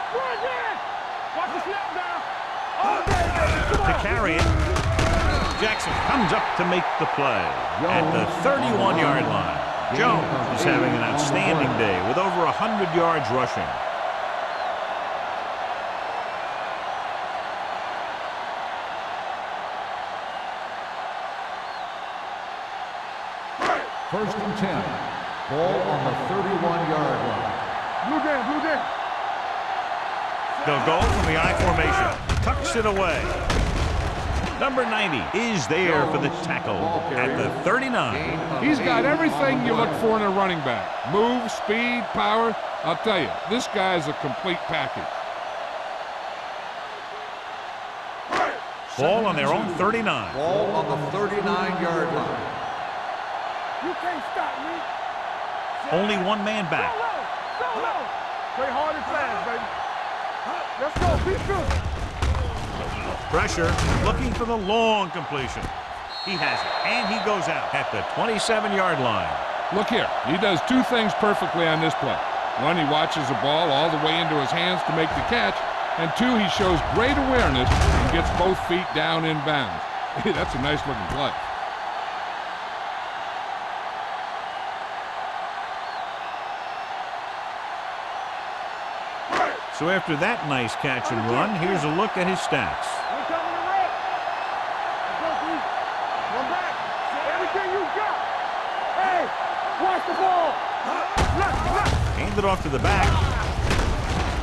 Run in. Watch the snap down. All day, baby. Come To on. carry it, Jackson comes up to make the play at the 31-yard line. Jones is having an outstanding day with over 100 yards rushing. First and 10. Ball on the 31-yard line. Blue game. They'll go from the I formation. Tucks it away. Number 90 is there for the tackle at the 39. He's got everything you look for in a running back. Move, speed, power. I'll tell you, this guy is a complete package. Ball on their own 39. Ball on the 39-yard line. You can't stop me. Only one man back. Go low. Play hard and fast, baby. Let's go. Be good. Pressure, looking for the long completion. He has it, and he goes out at the 27-yard line. Look here, he does two things perfectly on this play. One, he watches the ball all the way into his hands to make the catch, and two, he shows great awareness and gets both feet down in bounds. Hey, that's a nice looking play. So after that nice catch and run, here's a look at his stats. We're coming to red. Let's go, Pete. One back. Everything you got. Hey, watch the ball. Look. Hand it off to the back.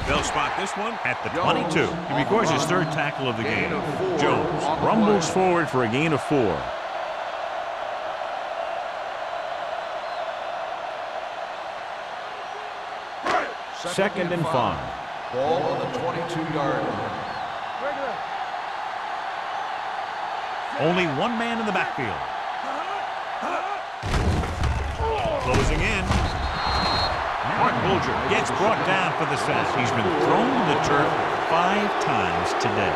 They'll spot this one at the 22. He records his third tackle of the game. Jones rumbles forward for a gain of 4. Second and 5. Ball on the 22-yard line. Only one man in the backfield. Closing in. Mark Bulger gets brought down for the sack. He's been thrown to the turf 5 times today.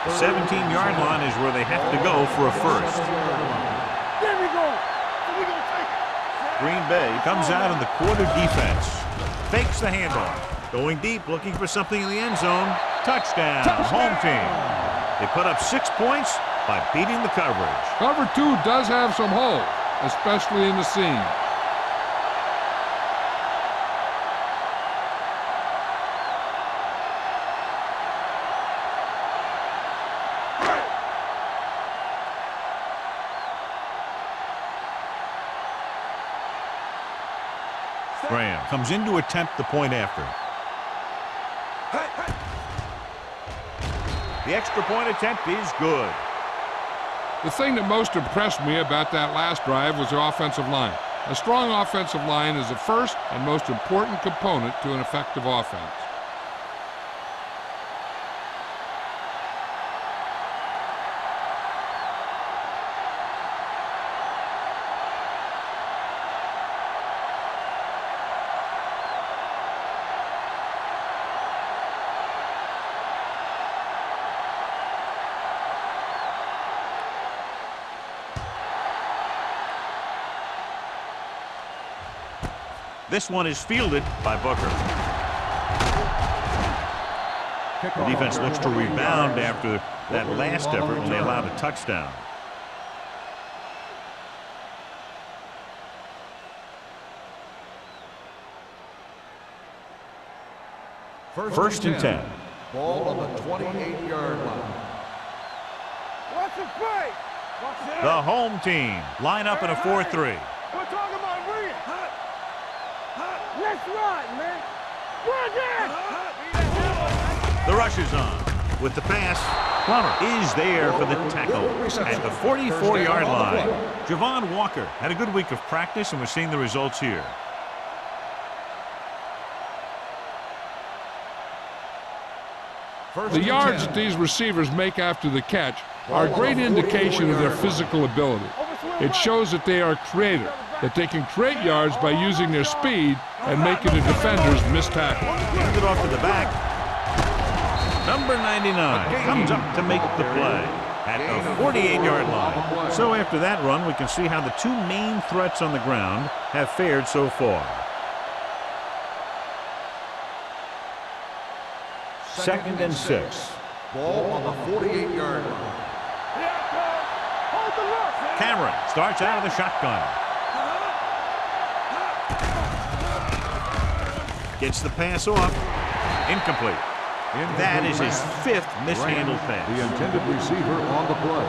The 17-yard line is where they have to go for a first. There we go. We gonna take it. Green Bay comes out in the quarter defense. Fakes the handoff. Going deep, looking for something in the end zone. Touchdown, home team. They put up 6 points by beating the coverage. Cover 2 does have some holes, especially in the seam. Graham comes in to attempt the point after. The extra point attempt is good. The thing that most impressed me about that last drive was the offensive line. A strong offensive line is the first and most important component to an effective offense. This one is fielded by Booker. The defense looks to rebound after that last effort when they allowed a touchdown. First and 10. Ball on the 28-yard line. Watch the play. The home team line up in a 4-3. We're talking about Reed. Let's ride, man. The rush is on. With the pass, Plummer is there for the tackle at the 44-yard line. Javon Walker had a good week of practice, and we're seeing the results here. The yards that these receivers make after the catch are a great indication of their physical ability. It shows that they are creative, that they can create yards by using their speed and making the defenders miss tackles. Hand it off to the back. Number 99 comes up to make the play at the 48-yard line. So after that run, we can see how the 2 main threats on the ground have fared so far. Second and 6. Ball on the 48-yard line. Cameron starts out of the shotgun. Gets the pass off. Incomplete. That is his 5th mishandled pass. The intended receiver on the play.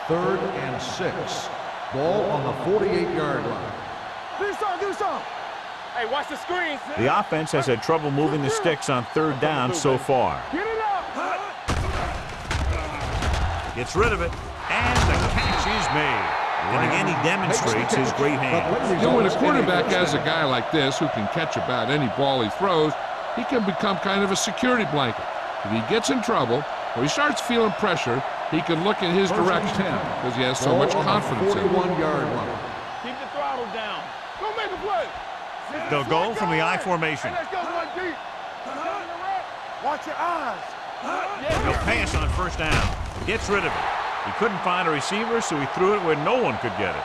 Third and 6. Ball on the 48-yard line. Do something. Hey, watch the screen. The offense has had trouble moving the sticks on 3rd down so far. Get it up. Gets rid of it, and the catch is made. And again, he demonstrates his great hands. You know, when a quarterback has a guy like this who can catch about any ball he throws, he can become kind of a security blanket. If he gets in trouble or he starts feeling pressure, he can look in his direction because he has so much confidence in him. 41-yard line. Keep the throttle down. Don't make a play. They'll go from the I formation. Hey, let's go one deep. Watch your eyes. He'll pass on 1st down. Gets rid of it. He couldn't find a receiver, so he threw it where no one could get it.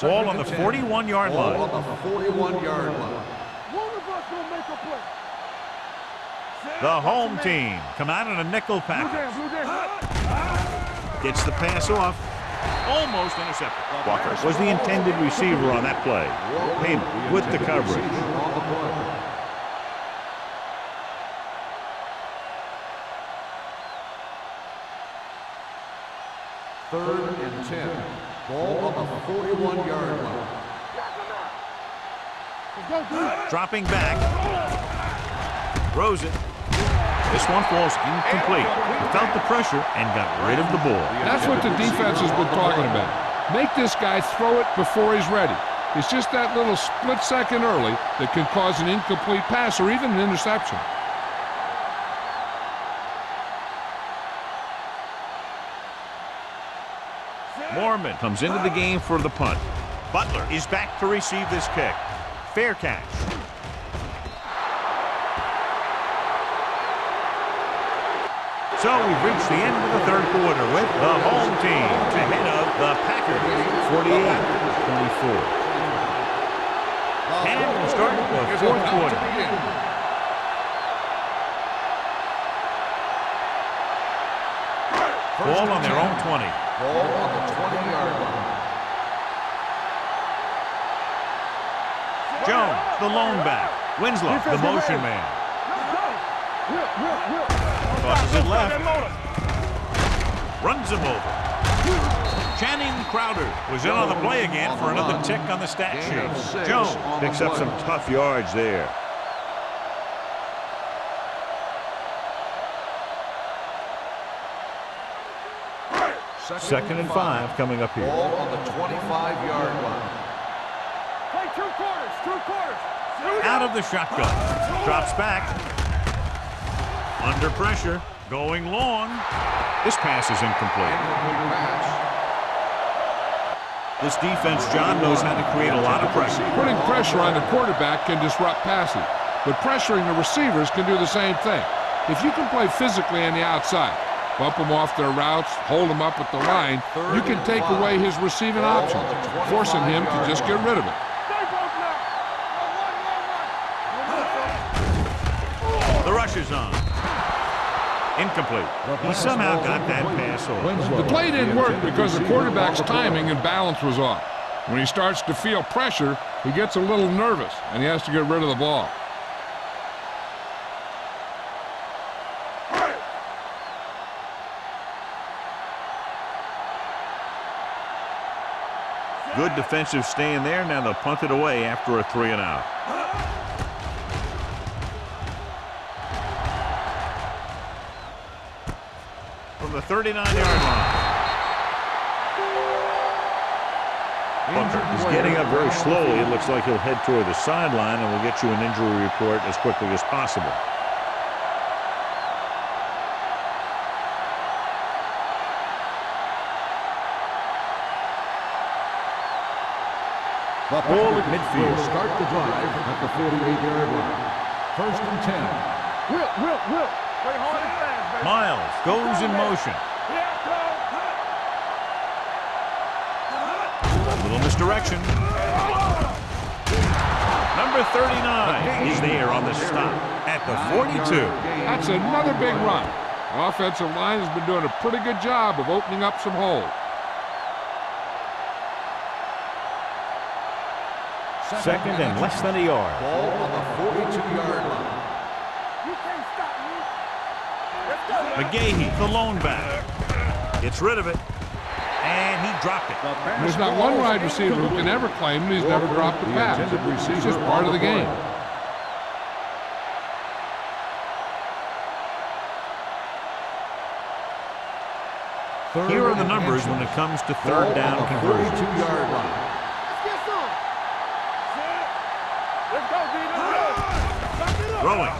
Ball on the 41-yard Ball line. on the 41-yard line. One of us will make a play. The home team come out in a nickel package. Blue jam. Gets the pass off. Almost intercepted. Walker was the intended receiver on that play. Heyman with the coverage. Third and 10. Ball on the 41-yard line. Dropping back. Throws it. This one falls incomplete. He felt the pressure and got rid of the ball. That's what the defense has been talking about. Make this guy throw it before he's ready. It's just that little split second early that can cause an incomplete pass or even an interception. Mormon comes into the game for the punt. Butler is back to receive this kick. Fair catch. So we've reached the end of the third quarter with the home team ahead of the Packers, 48-24. And we'll start the fourth quarter. Ball on their own 20. Ball on the 20-yard line. Jones, the lone back. Winslow, the motion man. Tosses it left. Runs him over. Channing Crowder was in on the play again for another tick on the stat sheet. Jones picks up some tough yards there. Second and 5 coming up here. Ball on the 25-yard line. Play two quarters. Out of the shotgun. Drops back. Under pressure. Going long. This pass is incomplete. This defense, John, knows how to create a lot of pressure. Putting pressure on the quarterback can disrupt passing, but pressuring the receivers can do the same thing. If you can play physically on the outside, bump them off their routes, hold them up at the line, you can take away his receiving options, forcing him to just get rid of it. The rush is on. Incomplete. He somehow got that pass off. The play didn't work because the quarterback's timing and balance was off. When he starts to feel pressure, he gets a little nervous, and he has to get rid of the ball. Good defensive stand there. Now they'll punt it away after a 3 and out. From the 39-yard line. Bunker is getting up very slowly. It looks like he'll head toward the sideline, and we'll get you an injury report as quickly as possible. The ball at midfield will start the drive at the 48-yard line. First and 10. Will. Play hard and fast, baby. Miles goes in motion. A little misdirection. Number 39 is there on the stop at the 42. That's another big run. The offensive line has been doing a pretty good job of opening up some holes. Second and less than a yard. Ball on the 42-yard line. You can't stop me. Let's go. McGahee, the lone back. Gets rid of it. And he dropped it. There's not one wide receiver who can ever claim that he's never dropped a pass. It's just part of the game. Here are the numbers when it comes to third down conversions. 42-yard line. Let's get some. Let's go, D. Let's go. Throwing.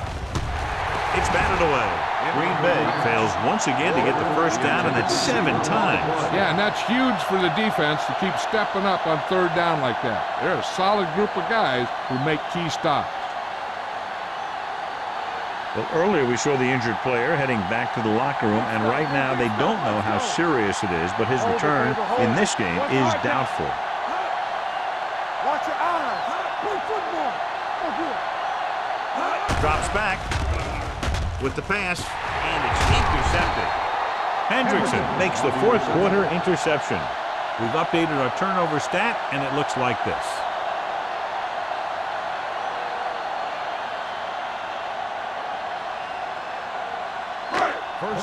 It's batted away. Green Bay fails once again to get the first down, and that's 7 times. Yeah, and that's huge for the defense to keep stepping up on third down like that. They're a solid group of guys who make key stops. Well, earlier we saw the injured player heading back to the locker room, and right now they don't know how serious it is, but his return in this game is doubtful. Watch your eyes. Play football. Oh, good. Drops back. with the pass, and it's intercepted. Hendrickson makes the fourth quarter interception. We've updated our turnover stat, and it looks like this.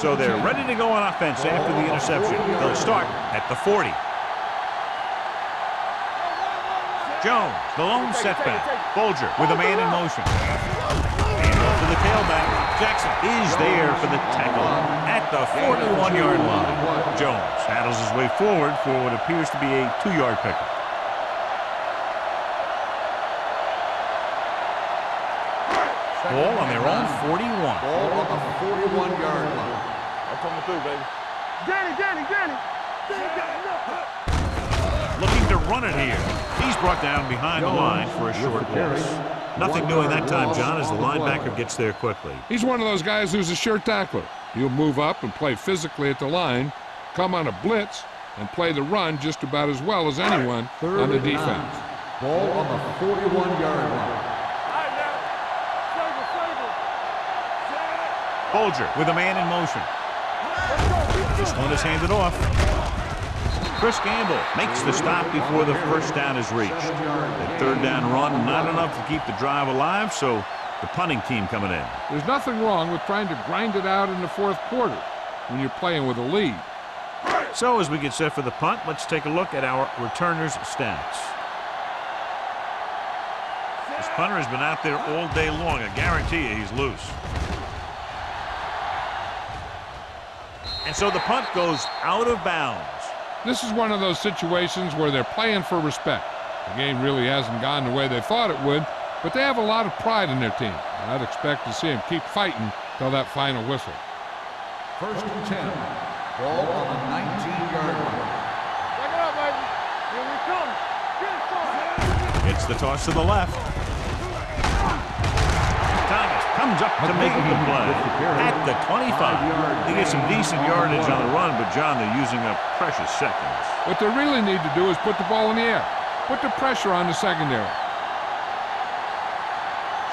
So they're ready to go on offense after the interception. They'll start at the 40. Jones, the lone setback. Folger with a man in motion. And to the tailback. Jackson is there for the tackle at the 41-yard line. Jones handles his way forward for what appears to be a 2-yard pickup. Ball on their own 41. Ball on the 41-yard line. I'm coming through, baby. Danny. Looking to run it here. He's brought down behind the line for a short loss. Nothing doing that time, John, as the linebacker gets there quickly. He's one of those guys who's a sure tackler. He'll move up and play physically at the line, come on a blitz, and play the run just about as well as anyone on the defense. Ball on the 41-yard line. Folger with a man in motion. This one is handed off. Chris Gamble makes the stop before the first down is reached. The third down run, not enough to keep the drive alive, so the punting team coming in. There's nothing wrong with trying to grind it out in the fourth quarter when you're playing with a lead. So as we get set for the punt, let's take a look at our returners' stats. This punter has been out there all day long. I guarantee you he's loose. And so the punt goes out of bounds. This is one of those situations where they're playing for respect. The game really hasn't gone the way they thought it would, but they have a lot of pride in their team. And I'd expect to see them keep fighting till that final whistle. First and 10. Ball on the 19-yard line. Back it up, baby. Here we come. Get it started. It's the toss to the left. Thomas comes up to make the play at the 25. They get some decent yardage on the run, but, John, they're using up precious seconds. What they really need to do is put the ball in the air. Put the pressure on the secondary.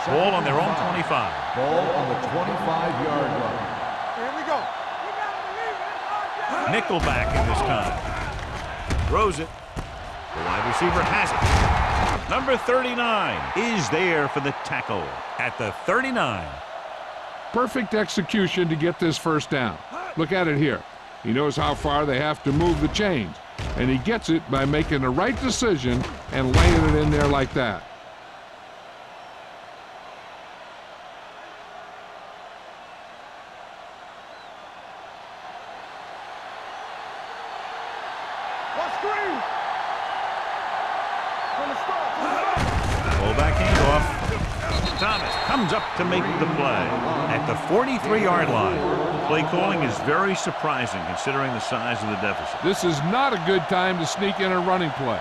Ball on their own 25. Ball on the 25-yard line. Here we go. You gotta believe it. Nickelback in this time. Throws it. The wide receiver has it. Number 39 is there for the tackle at the 39. Perfect execution to get this first down. Look at it here. He knows how far they have to move the chains, and he gets it by making the right decision and laying it in there like that. What screen? From the start. Fullback handoff. Thomas comes up to make the play at the 43-yard line. Play calling is very surprising considering the size of the deficit. This is not a good time to sneak in a running play.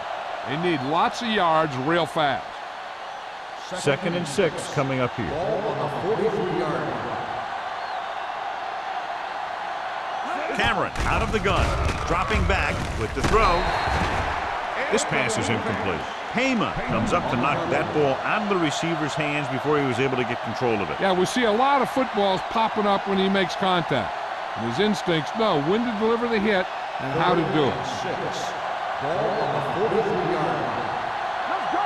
They need lots of yards real fast. Second and 6 coming up here. Ball on the 43-yard line. Cameron out of the gun, dropping back with the throw. This pass is incomplete. Payma comes up to knock that ball out of the receiver's hands before he was able to get control of it. Yeah, we see a lot of footballs popping up when he makes contact. And his instincts know when to deliver the hit and how to do it. 6. Ball on the 43-yard line. Let's go.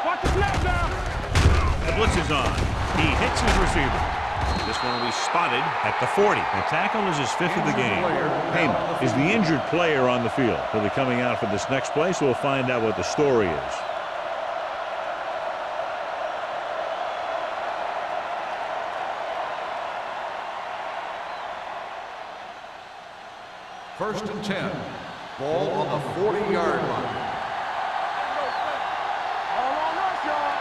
Watch the snap now. The blitz is on. He hits his receiver. This one will be spotted at the 40. The tackle is his 5th of the game. Payman is the injured player on the field. He'll be coming out for this next play, so we'll find out what the story is. First and 10. Ball on the 40-yard line. All on us, y'all.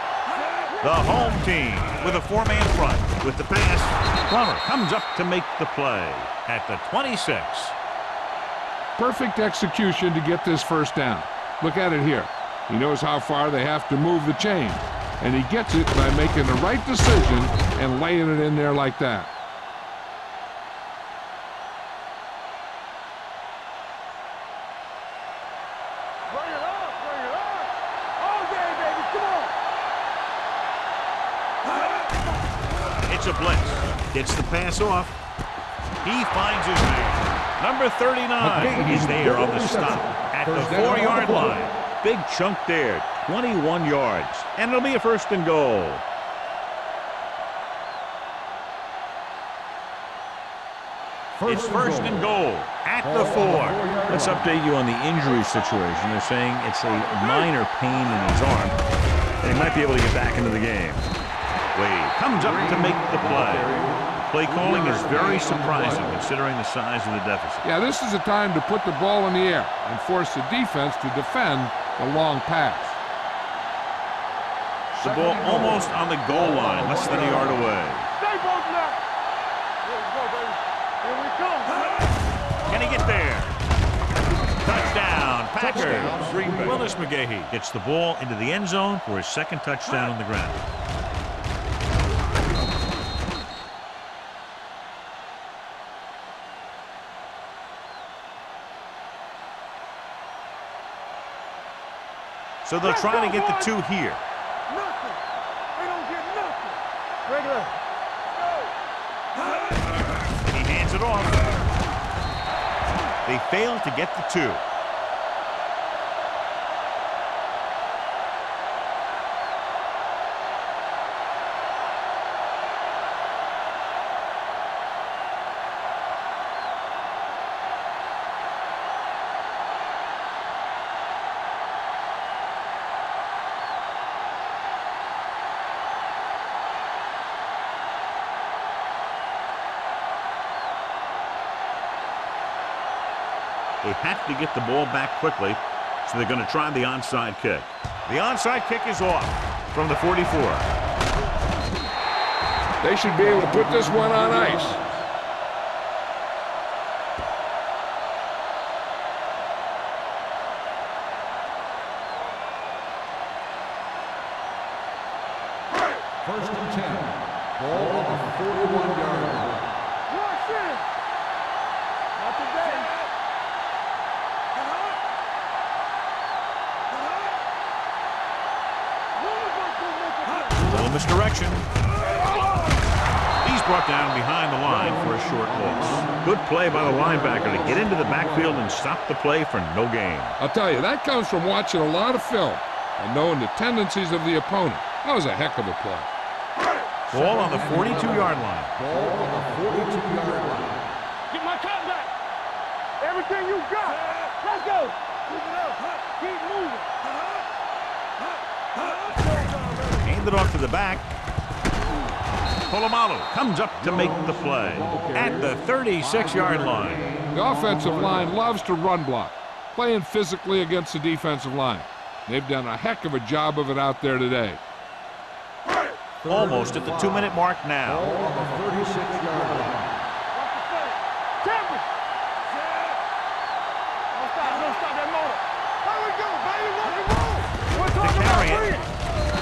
The home team with a 4-man front. With the pass, Plummer comes up to make the play at the 26. Perfect execution to get this first down. Look at it here. He knows how far they have to move the chain, and he gets it by making the right decision and laying it in there like that. Bring it up. All day, baby. Come on. It's a blitz. Gets the pass off. He finds his man. Number 39 is there on the stop at the 4-yard line. Big chunk there, 21 yards. And it'll be a 1st and goal. It's 1st and goal at the 4. Let's update you on the injury situation. They're saying it's a minor pain in his arm, and he might be able to get back into the game. Wade comes up to make the play. Play calling is very surprising considering the size of the deficit. Yeah, this is the time to put the ball in the air and force the defense to defend the long pass. The ball almost on the goal line, less than a yard away. Stay both left. Here we go, baby. Here we come. Can he get there? Touchdown, Packers. Willis McGahee gets the ball into the end zone for his 2nd touchdown on the ground. So they'll try to get the 2 here. Nothing. They don't get nothing. Regular. And he hands it off. They fail to get the 2. They have to get the ball back quickly, so they're going to try the onside kick. The onside kick is off from the 44. They should be able to put this one on ice. First and 10. Ball at the 41-yard line. Rush in. Not today. Little misdirection. He's brought down behind the line for a short loss. Good play by the linebacker to get into the backfield and stop the play for no gain. I'll tell you, that comes from watching a lot of film and knowing the tendencies of the opponent. That was a heck of a play. Ball on the 42-yard line. Ball on the 42-yard line. Get my top back. Everything you got. Let's go. Keep it up. Keep moving. Handed off to the back. Polamalu comes up to make the play at the 36-yard line. The offensive line loves to run block, playing physically against the defensive line. They've done a heck of a job of it out there today. Almost at the 2-minute mark now. Ball on the 36-yard line. Temper. Don't stop that motor. There we go, baby. Rock and roll. We're To talking carry about it. freedom.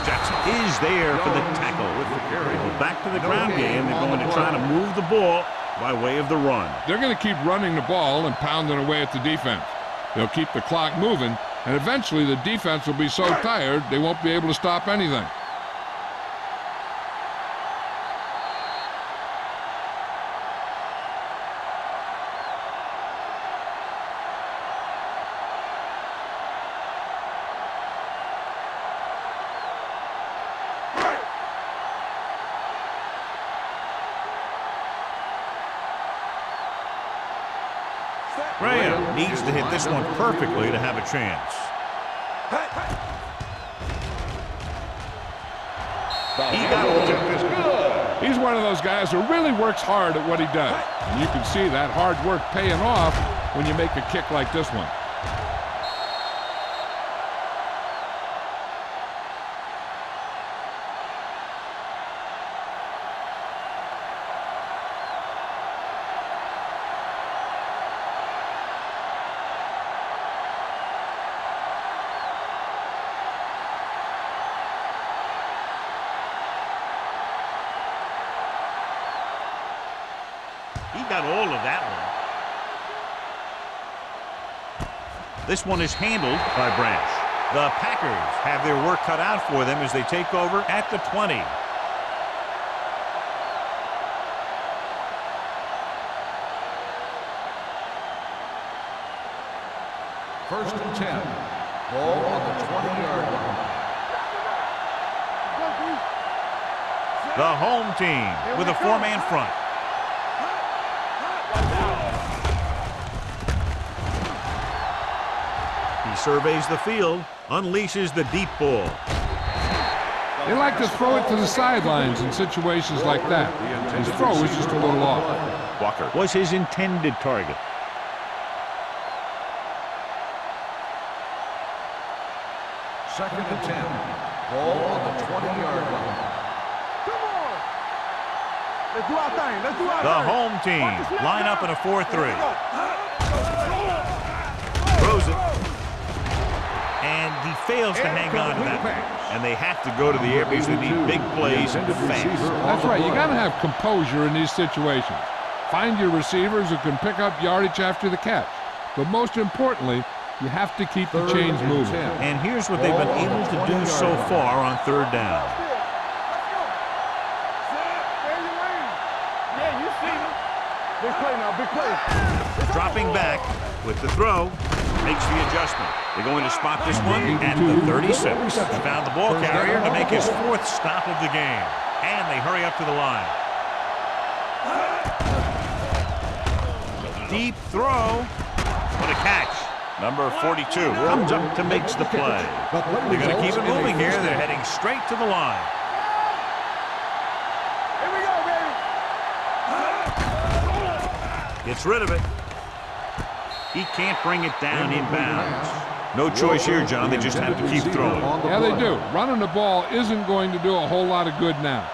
Jackson is there for the tackle with the carry. Well, back to the ground game. They're going to try to move the ball by way of the run. They're going to keep running the ball and pounding away at the defense. They'll keep the clock moving, and eventually the defense will be so tired they won't be able to stop anything. Graham needs to hit this one perfectly to have a chance. He got it. He's one of those guys who really works hard at what he does. And you can see that hard work paying off when you make a kick like this one. He got all of that one. This one is handled by Branch. The Packers have their work cut out for them as they take over at the 20. First and 10. Ball on the 20-yard line. The home team with a four-man front. He surveys the field, unleashes the deep ball. They like to throw it to the sidelines in situations like that. His throw was just a little off. Walker was his intended target. Second and 10. Ball on the 20-yard line. Come on. Let's do our thing. Let's do our The thing. home team line up in a 4-3. Throws it. And he fails to hang on to that. And they have to go to the air because they need big plays fast. That's right. You got to have composure in these situations. Find your receivers who can pick up yardage after the catch. But most importantly, you have to keep the chains moving. And here's what they've been able to do so far on third down. Yeah, you see him. Big play now, big play. Dropping back with the throw. Makes the adjustment. They're going to spot this one at the 36. He found the ball carrier to make his fourth stop of the game. And they hurry up to the line. Deep throw. What a catch. Number 42 comes up to makes the play. They're going to keep it moving here. They're heading straight to the line. Here we go, baby. Gets rid of it. He can't bring it down inbounds. No choice here, John. They just have to keep throwing. Yeah, they do. Running the ball isn't going to do a whole lot of good now.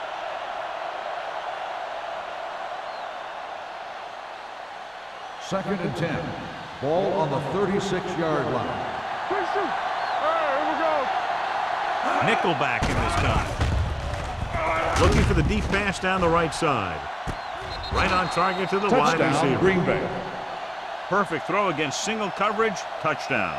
Second and 10. Ball on the 36-yard line. Quick shoot. Here we go. Nickelback in this time. Looking for the deep pass down the right side. Right on target to the wide receiver. Green Bay. Perfect throw against single coverage. Touchdown.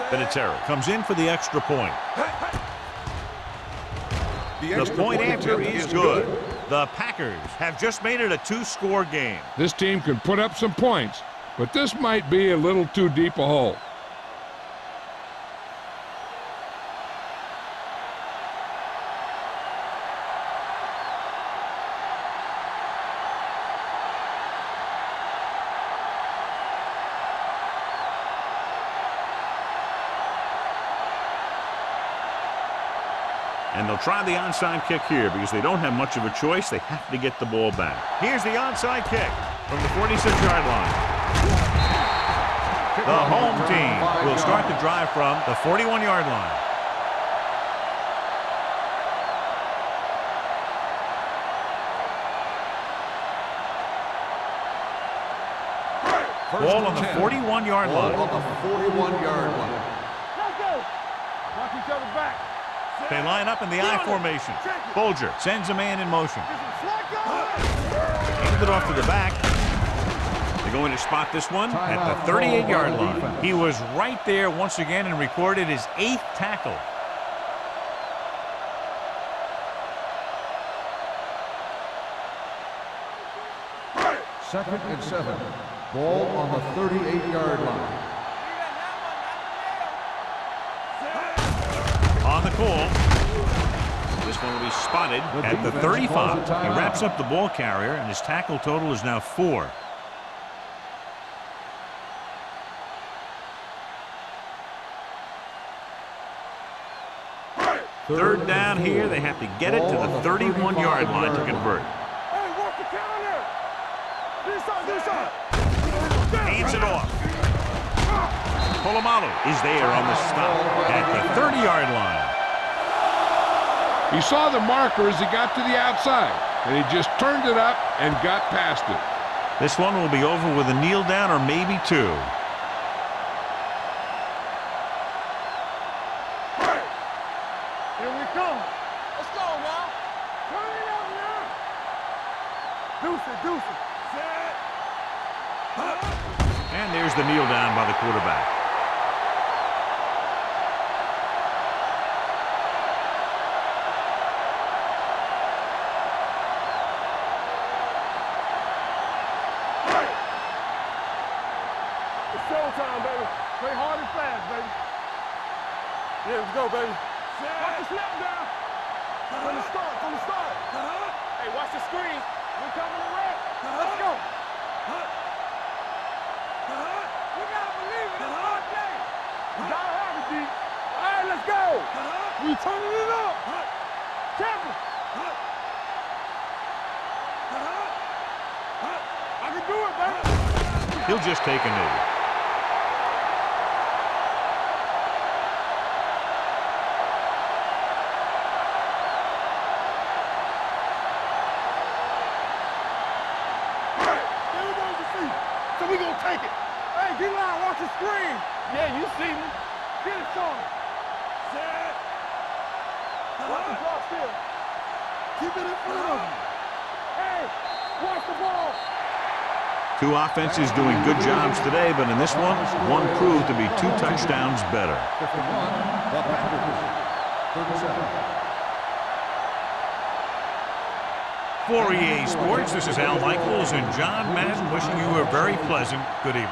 Vinatieri comes in for the extra point. The point after is good. The Packers have just made it a two-score game. This team can put up some points, but this might be a little too deep a hole. And they'll try the onside kick here because they don't have much of a choice. They have to get the ball back. Here's the onside kick from the 46-yard line. The home team will start the drive from the 41-yard line. Ball on the 41-yard line. Ball on the 41-yard line. Let's go. Watch each other back. They line up in the I formation. Bolger sends a man in motion. Hands it off to the back. They're going to spot this one at the 38-yard line. He was right there once again and recorded his 8th tackle. Second and 7. Ball on the 38-yard line. On the call. This one will be spotted at the 35. He wraps up the ball carrier, and his tackle total is now 4. Third down here. They have to get it to the 31-yard line to convert. Hey, work the counter. Do something. Hands it off. Polamalu is there on the stop at the 30-yard line. He saw the marker as he got to the outside, and he just turned it up and got past it. This one will be over with a kneel down or maybe 2. Here we come. Let's go now. Turn it up now. Deuce it. And there's the kneel down by the quarterback. Yeah, let's go, baby. Watch the snap down. From the start, from the start. Hey, watch the screen. We're coming to red. Let's go. We gotta believe it. It's our day. We gotta have it, D. All right, let's go. We turning it up. Champion. I can do it, baby. He'll just take a knee. So we gonna take it. Hey, get line, watch the screen. Yeah, you see me. Get it, Sean. Set. Watch the block still. Keep it in front of you. Hey, watch the ball. Two offenses doing good jobs today, but in this one proved to be 2 touchdowns better. 51, the Packers. 37. For EA Sports, this is Al Michaels and John Madden wishing you a very pleasant good evening.